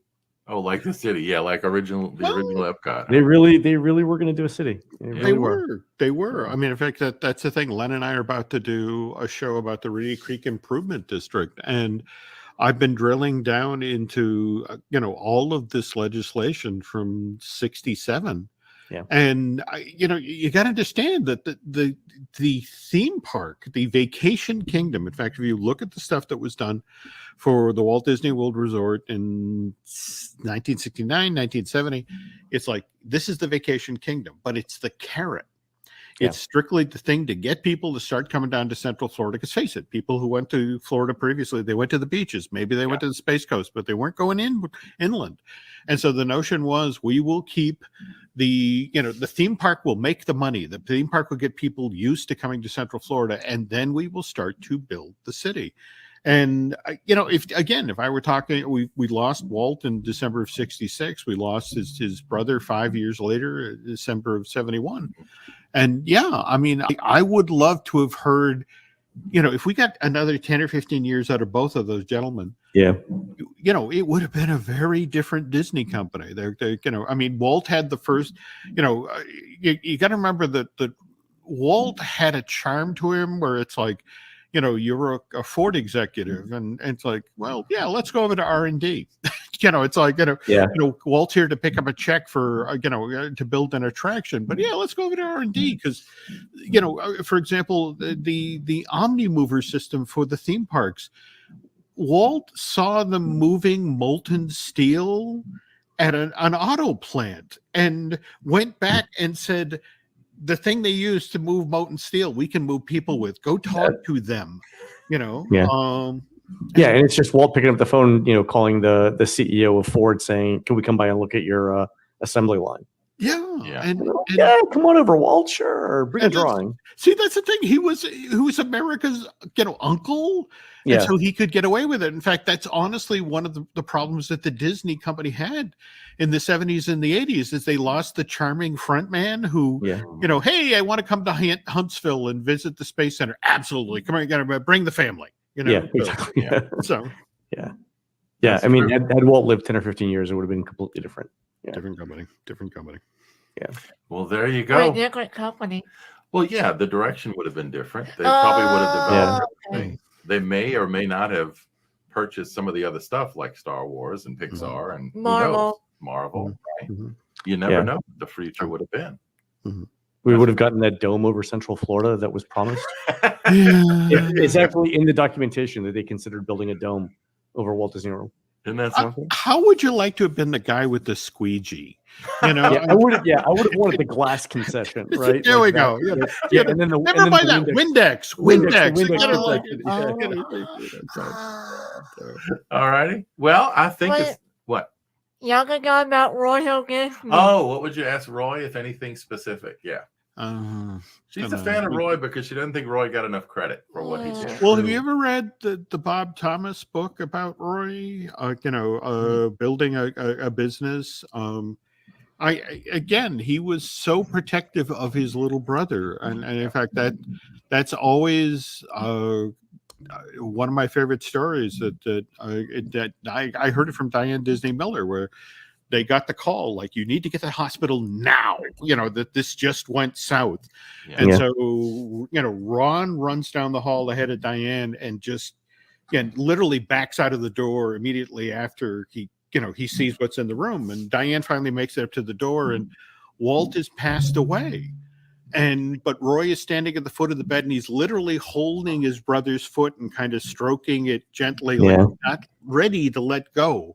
Speaker 1: Oh, like the city. Yeah, like the original Epcot.
Speaker 4: They really were going to do a city.
Speaker 3: They were. I mean, in fact, that's the thing. Len and I are about to do a show about the Reedy Creek Improvement District, and I've been drilling down into all of this legislation from '67.
Speaker 4: Yeah.
Speaker 3: And you got to understand that the theme park, the Vacation Kingdom. In fact, if you look at the stuff that was done for the Walt Disney World Resort in 1969, 1970, it's like, this is the Vacation Kingdom, but it's the carrot. It's strictly the thing to get people to start coming down to Central Florida. Because face it, people who went to Florida previously, they went to the beaches. Maybe they went to the Space Coast, but they weren't going inland. And so the notion was, we will keep the theme park will make the money. The theme park will get people used to coming to Central Florida, and then we will start to build the city. And if I were talking, we lost Walt in December of '66. We lost his brother 5 years later, December of '71. And I mean, I would love to have heard, if we got another 10 or 15 years out of both of those gentlemen, it would have been a very different Disney company. I mean, Walt had the first, you got to remember that Walt had a charm to him where it's like, you're a Ford executive, and it's like, well, let's go over to R&D. It's like, Walt's here to pick up a check for, to build an attraction, but let's go over to R&D because, for example, the Omni-Mover system for the theme parks, Walt saw them moving molten steel at an auto plant and went back and said, the thing they use to move molten steel, we can move people with. Go talk to them, and it's just Walt picking up the phone, calling the CEO of Ford saying, "Can we come by and look at your assembly line?" And come on over, Walt. Sure, bring a drawing. See, that's the thing. He was America's uncle, and so he could get away with it. In fact, that's honestly one of the problems that the Disney company had in the '70s and the '80s, is they lost the charming front man who, hey, I want to come to Huntsville and visit the Space Center. Absolutely, come on, you got to bring the family.
Speaker 4: Exactly.
Speaker 3: So.
Speaker 4: I mean, had Walt lived 10 or 15 years, it would have been completely different.
Speaker 3: Different company.
Speaker 4: Yeah.
Speaker 1: Well, there you go.
Speaker 2: Different company.
Speaker 1: Well, the direction would have been different. They probably would have developed.
Speaker 2: Okay.
Speaker 1: They may or may not have purchased some of the other stuff like Star Wars and Pixar and Marvel. Right?
Speaker 3: Mm-hmm.
Speaker 1: You never know what the future would have been.
Speaker 3: Mm-hmm.
Speaker 4: We would have gotten that dome over Central Florida that was promised. It's actually in the documentation that they considered building a dome over Walt Disney World.
Speaker 1: Isn't that something?
Speaker 3: How would you like to have been the guy with the squeegee?
Speaker 4: I would have wanted the glass concession, right?
Speaker 3: There we go.
Speaker 4: And then
Speaker 3: never mind that Windex.
Speaker 1: All righty. Well, I think it's what?
Speaker 2: Y'all can go about Roy Hogan.
Speaker 1: Oh, what would you ask Roy if anything specific? Yeah. She's a fan of Roy because she doesn't think Roy got enough credit for what he did.
Speaker 3: Well, have you ever read the Bob Thomas book about Roy? Building a business. He was so protective of his little brother, and in fact that's always one of my favorite stories that I heard it from Diane Disney Miller, where they got the call, like, you need to get to the hospital now, that this just went south. And so, Ron runs down the hall ahead of Diane and just, literally backs out of the door immediately after he sees what's in the room. And Diane finally makes it up to the door, and Walt has passed away. But Roy is standing at the foot of the bed, and he's literally holding his brother's foot and kind of stroking it gently, like not ready to let go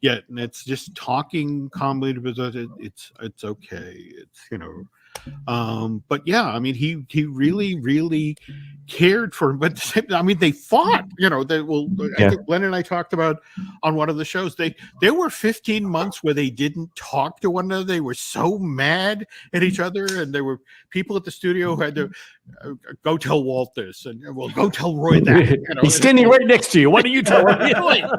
Speaker 3: yet. And it's just talking calmly to his brother. It's okay. It's But yeah, I mean, he really cared for him. But I mean, they fought. I think Len and I talked about on one of the shows. There were 15 months where they didn't talk to one another. They were so mad at each other, and there were people at the studio who had to go tell Walt this, and well, go tell Roy that.
Speaker 4: He's standing right next to you. Why do you tell him?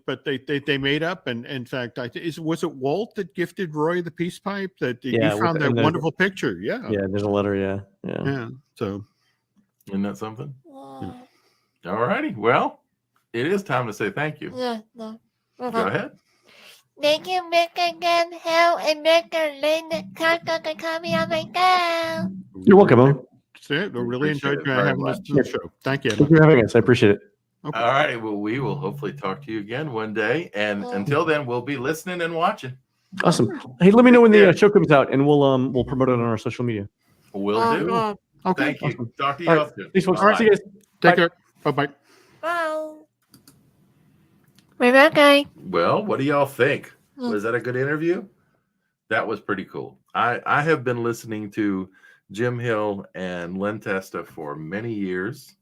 Speaker 3: But they made up, and in fact, was it Walt that gifted Roy the peace pipe? That he found that wonderful picture. Yeah,
Speaker 4: there's a letter. Yeah.
Speaker 3: So,
Speaker 1: isn't that something?
Speaker 2: Yeah.
Speaker 1: All righty. Well, it is time to say thank you.
Speaker 2: Yeah, no.
Speaker 1: Go ahead.
Speaker 2: Thank you, Mick again, Hal, and Mr. Len Testa for coming on my show.
Speaker 4: You're welcome, Owen.
Speaker 3: That's it. We really enjoyed
Speaker 1: very
Speaker 3: having us on the show. Thank you.
Speaker 4: Thank you for having us. I appreciate it.
Speaker 3: Okay.
Speaker 1: All right. Well, we will hopefully talk to you again one day. And until then, we'll be listening and watching.
Speaker 4: Awesome. Hey, let me know when the show comes out, and we'll promote it on our social media.
Speaker 1: Will do.
Speaker 3: Okay.
Speaker 1: Thank you.
Speaker 4: Awesome.
Speaker 1: Talk to you
Speaker 4: All right.
Speaker 1: often.
Speaker 4: Thanks, folks.
Speaker 1: Bye.
Speaker 4: See you guys.
Speaker 3: Take care. Bye-bye.
Speaker 2: Bye. We're okay.
Speaker 1: Well, what do y'all think? Was that a good interview? That was pretty cool. I have been listening to Jim Hill and Len Testa for many years.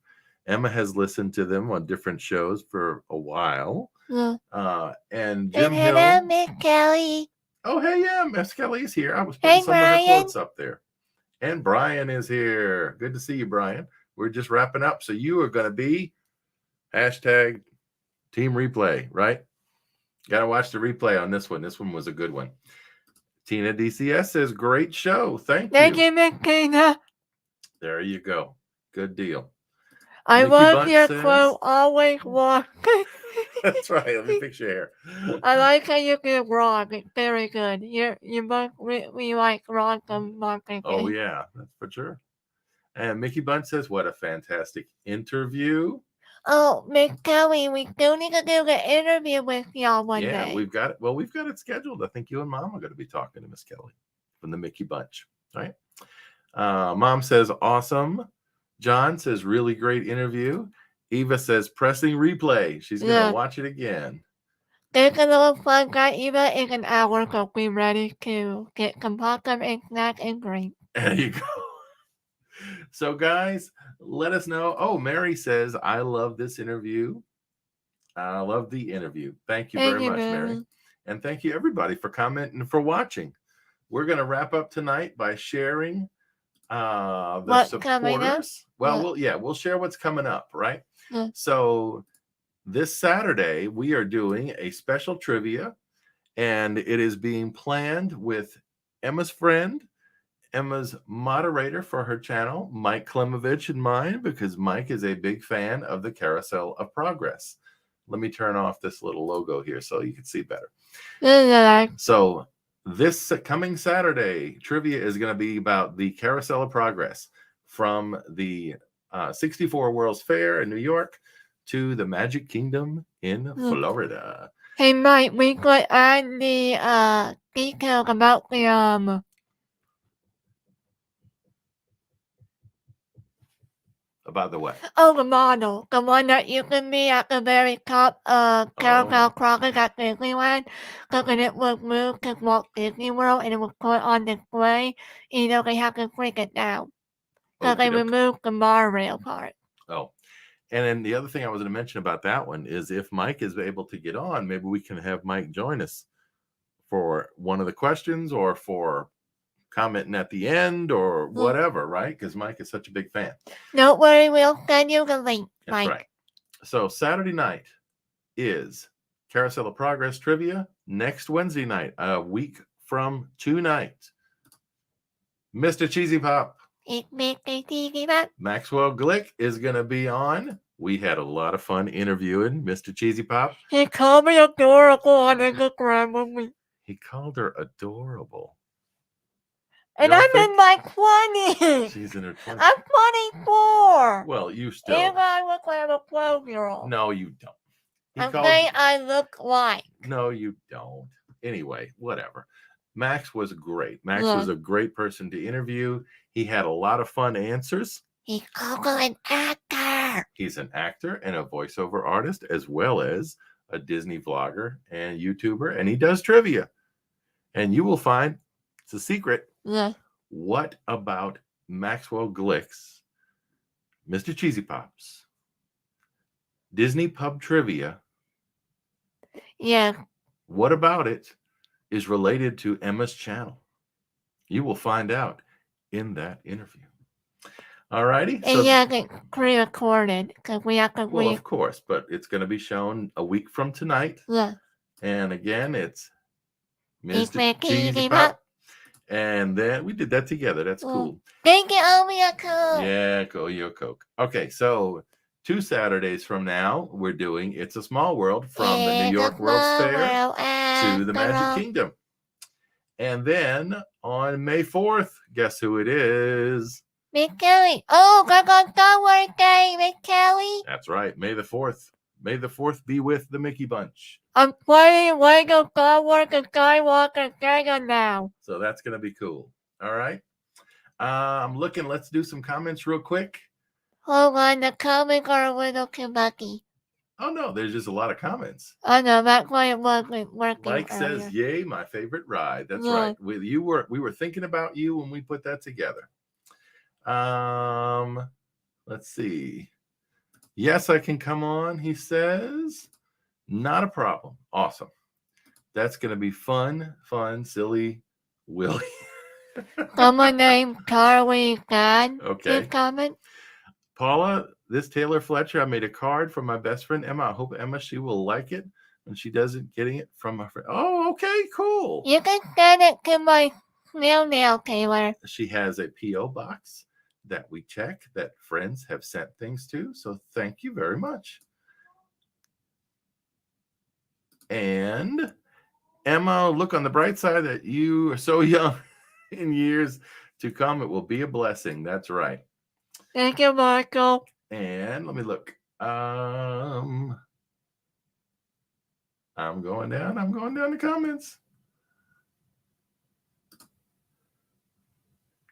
Speaker 1: Emma has listened to them on different shows for a while.
Speaker 2: Yeah.
Speaker 1: And Jim
Speaker 2: hello,
Speaker 1: Hill.
Speaker 2: Miss Kelly.
Speaker 1: Oh, hey, yeah, Miss Kelly's here. I was putting some of her quotes up there. And Brian is here. Good to see you, Brian. We're just wrapping up. So you are going to be hashtag Team Replay, right? Got to watch the replay on this one. This one was a good one. Tina DCS says, great show. Thank you.
Speaker 2: Thank you, Miss Tina.
Speaker 1: There you go. Good deal.
Speaker 2: I
Speaker 1: Mickey
Speaker 2: love
Speaker 1: Bunt
Speaker 2: your
Speaker 1: says-
Speaker 2: quote, always walk.
Speaker 1: That's right. Let me fix your hair.
Speaker 2: I like how you can rock. It's very good. You both we like rock and marketing.
Speaker 1: Oh, yeah. That's for sure. And Mickey Bunt says, what a fantastic interview.
Speaker 2: Oh, Miss Kelly, we still need to do the interview with y'all one day.
Speaker 1: We've got it. Well, we've got it scheduled. I think you and Mom are going to be talking to Miss Kelly from the Mickey Bunch, right? Mom says, awesome. John says, really great interview. Eva says, pressing replay. She's going to watch it again.
Speaker 2: There's a little fun guy. Eva in an hour, so be ready to get some popcorn and snack and drink.
Speaker 1: There you go. So, guys, let us know. Oh, Mary says, I love this interview. I love the interview. Thank you very much, Mary. And thank you, everybody, for commenting and for watching. We're going to wrap up tonight by sharing the
Speaker 2: What's coming up?
Speaker 1: supporters. Well, we'll share what's coming up, right?
Speaker 2: Yeah.
Speaker 1: So this Saturday, we are doing a special trivia, and it is being planned with Emma's friend, Emma's moderator for her channel, Mike Klemovich, and mine, because Mike is a big fan of the Carousel of Progress. Let me turn off this little logo here so you can see better. So this coming Saturday, trivia is going to be about the Carousel of Progress from the 64 World's Fair in New York to the Magic Kingdom in Florida.
Speaker 2: Hey, Mike, we could add the details about the
Speaker 1: About the what?
Speaker 2: Oh, the model. The one that you can be at the very top of Carousel Progress at Disneyland. So when it was moved to Walt Disney World and it was put on display, they have to break it down. So they removed the monorail part.
Speaker 1: Oh, and then the other thing I was going to mention about that one is if Mike is able to get on, maybe we can have Mike join us for one of the questions or for commenting at the end or whatever, right? Because Mike is such a big fan.
Speaker 2: Don't worry, we'll send you the link, Mike.
Speaker 1: That's right. So Saturday night is Carousel of Progress trivia. Next Wednesday night, a week from tonight, Mr. Cheesy Pop.
Speaker 2: It's Mr. Cheesy Pop.
Speaker 1: Maxwell Glick is going to be on. We had a lot of fun interviewing Mr. Cheesy Pop.
Speaker 2: He called me adorable on Instagram with me.
Speaker 1: He called her adorable.
Speaker 2: And I'm in my 20s.
Speaker 1: She's in her 20s.
Speaker 2: I'm 24.
Speaker 1: Well, you still.
Speaker 2: And I look like a 12-year-old.
Speaker 1: No, you don't.
Speaker 2: I look like.
Speaker 1: No, you don't. Anyway, whatever. Max was great. Max was a great person to interview. He had a lot of fun answers.
Speaker 2: He's also an actor.
Speaker 1: He's an actor and a voiceover artist, as well as a Disney vlogger and YouTuber, and he does trivia. And you will find It's a secret.
Speaker 2: Yeah.
Speaker 1: What about Maxwell Glick's Mr. Cheesy Pops Disney Pub Trivia?
Speaker 2: Yeah.
Speaker 1: What about it is related to Emma's channel? You will find out in that interview. All righty.
Speaker 2: And yeah, get pre-recorded because we have to.
Speaker 1: Well, of course, but it's going to be shown a week from tonight.
Speaker 2: Yeah.
Speaker 1: And again, it's
Speaker 2: Mr.
Speaker 1: Cheesy Pop. And then we did that together. That's cool.
Speaker 2: Thank you, Omia Coke.
Speaker 1: Yeah, go your Coke. Okay, so 2 Saturdays from now, we're doing It's a Small World from the New York World's Fair to the Magic Kingdom. And then on May 4th, guess who it is?
Speaker 2: Mick Kelly. Oh, Gargoyle Star Wars Day, Mick Kelly.
Speaker 1: That's right, May the 4th. May the 4th be with the Mickey Bunch.
Speaker 2: I'm playing Lego Star Wars and Skywalker Dragon now.
Speaker 1: So that's going to be cool. All right. I'm looking. Let's do some comments real quick.
Speaker 2: Hold on, the comments are a little too buggy.
Speaker 1: Oh, no, there's just a lot of comments.
Speaker 2: I know, that's why it wasn't working.
Speaker 1: Mike
Speaker 2: earlier.
Speaker 1: says, yay, my favorite ride. That's
Speaker 2: Yeah.
Speaker 1: right. We were thinking about you when we put that together. Let's see. Yes, I can come on, he says. Not a problem. Awesome. That's going to be fun, silly, Willie.
Speaker 2: Someone named Charlie God.
Speaker 1: Okay.
Speaker 2: Did comment?
Speaker 1: Paula, this Taylor Fletcher, I made a card for my best friend Emma. I hope Emma, she will like it when she doesn't getting it from my friend. Oh, okay, cool.
Speaker 2: You can send it to my snail mail, Taylor.
Speaker 1: She has a P.O. box that we check that friends have sent things to. So thank you very much. And Emma, look on the bright side that you are so young. In years to come, it will be a blessing. That's right.
Speaker 2: Thank you, Michael.
Speaker 1: And let me look. I'm going down the comments.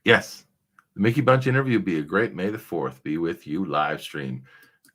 Speaker 1: Yes. The Mickey Bunch interview would be a great May the 4th be with you live stream.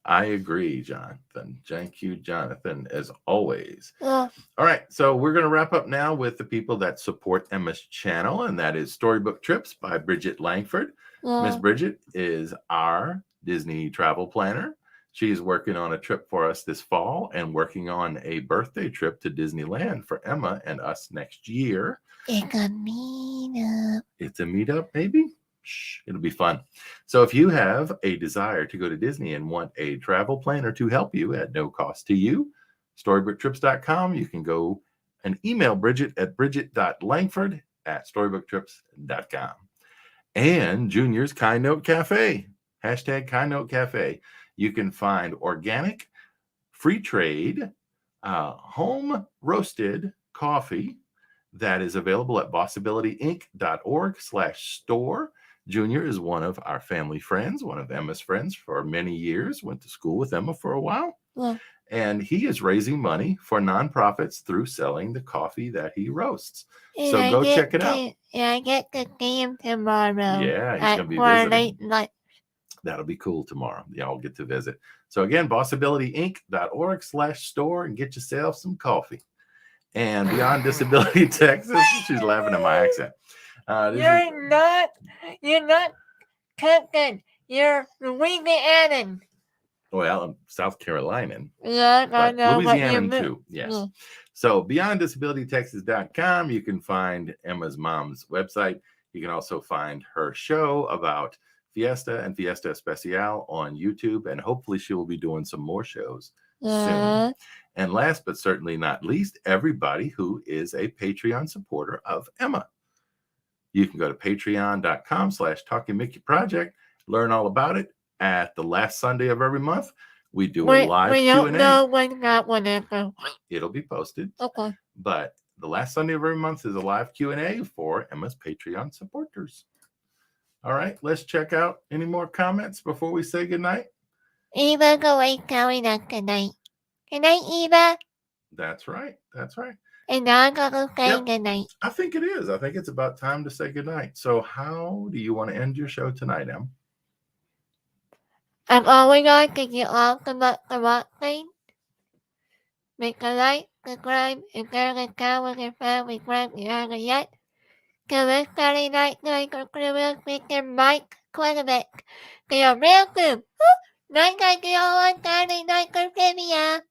Speaker 1: I agree, Jonathan. Thank you, Jonathan, as always.
Speaker 2: Yeah.
Speaker 1: All right, so we're going to wrap up now with the people that support Emma's channel, and that is Storybook Trips by Bridget Langford.
Speaker 2: Yeah.
Speaker 1: Miss Bridget is our Disney travel planner. She's working on a trip for us this fall and working on a birthday trip to Disneyland for Emma and us next year.
Speaker 2: It's a meetup.
Speaker 1: It's a meetup, maybe? Shh, it'll be fun. So if you have a desire to go to Disney and want a travel planner to help you at no cost to you, storybooktrips.com, you can go and email Bridget at bridget.langford@storybooktrips.com. And Junior's Kind Note Cafe, #KindNote Cafe. You can find organic, free trade, home roasted coffee that is available at bossabilityinc.org/store. Junior is one of our family friends, one of Emma's friends for many years, went to school with Emma for a while.
Speaker 2: Yeah.
Speaker 1: And he is raising money for nonprofits through selling the coffee that he roasts.
Speaker 2: And
Speaker 1: So
Speaker 2: I
Speaker 1: go
Speaker 2: get
Speaker 1: check it out.
Speaker 2: Yeah, I get to see him tomorrow.
Speaker 1: Yeah, he's
Speaker 2: at
Speaker 1: going to be
Speaker 2: 4
Speaker 1: visiting.
Speaker 2: late night.
Speaker 1: That'll be cool tomorrow. Y'all get to visit. So again, bossabilityinc.org/store and get yourself some coffee. And Beyond Disability Texas, she's laughing at my accent.
Speaker 2: You're not cooking. You're Louisianan.
Speaker 1: Well, I'm South Carolinian.
Speaker 2: Yeah, I
Speaker 1: But
Speaker 2: know.
Speaker 1: Louisianan too. Yes.
Speaker 2: Yeah.
Speaker 1: So beyonddisabilitytexas.com, you can find Emma's mom's website. You can also find her show about Fiesta and Fiesta Especial on YouTube. And hopefully she will be doing some more shows soon. And last but certainly not least, everybody who is a Patreon supporter of Emma. You can go to patreon.com/TalkingMickeyProject, learn all about it. At the last Sunday of every month, we do a live
Speaker 2: We
Speaker 1: Q&A.
Speaker 2: don't know when that one is.
Speaker 1: It'll be posted.
Speaker 2: Okay.
Speaker 1: But the last Sunday of every month is a live Q&A for Emma's Patreon supporters. All right, let's check out any more comments before we say goodnight.
Speaker 2: Eva, go away, telling us good night. Good night, Eva.
Speaker 1: That's right. That's right.
Speaker 2: And now I'm going to say
Speaker 1: Yep.
Speaker 2: good night.
Speaker 1: I think it is. I think it's about time to say goodnight. So how do you want to end your show tonight, Em?
Speaker 2: I'm always going to get off the watching. Make a like, subscribe, and share the channel with your family, friends, you haven't yet. Saturday night going to Mr. Mike Quebec. They are real good. Night I go on Saturday night for trivia.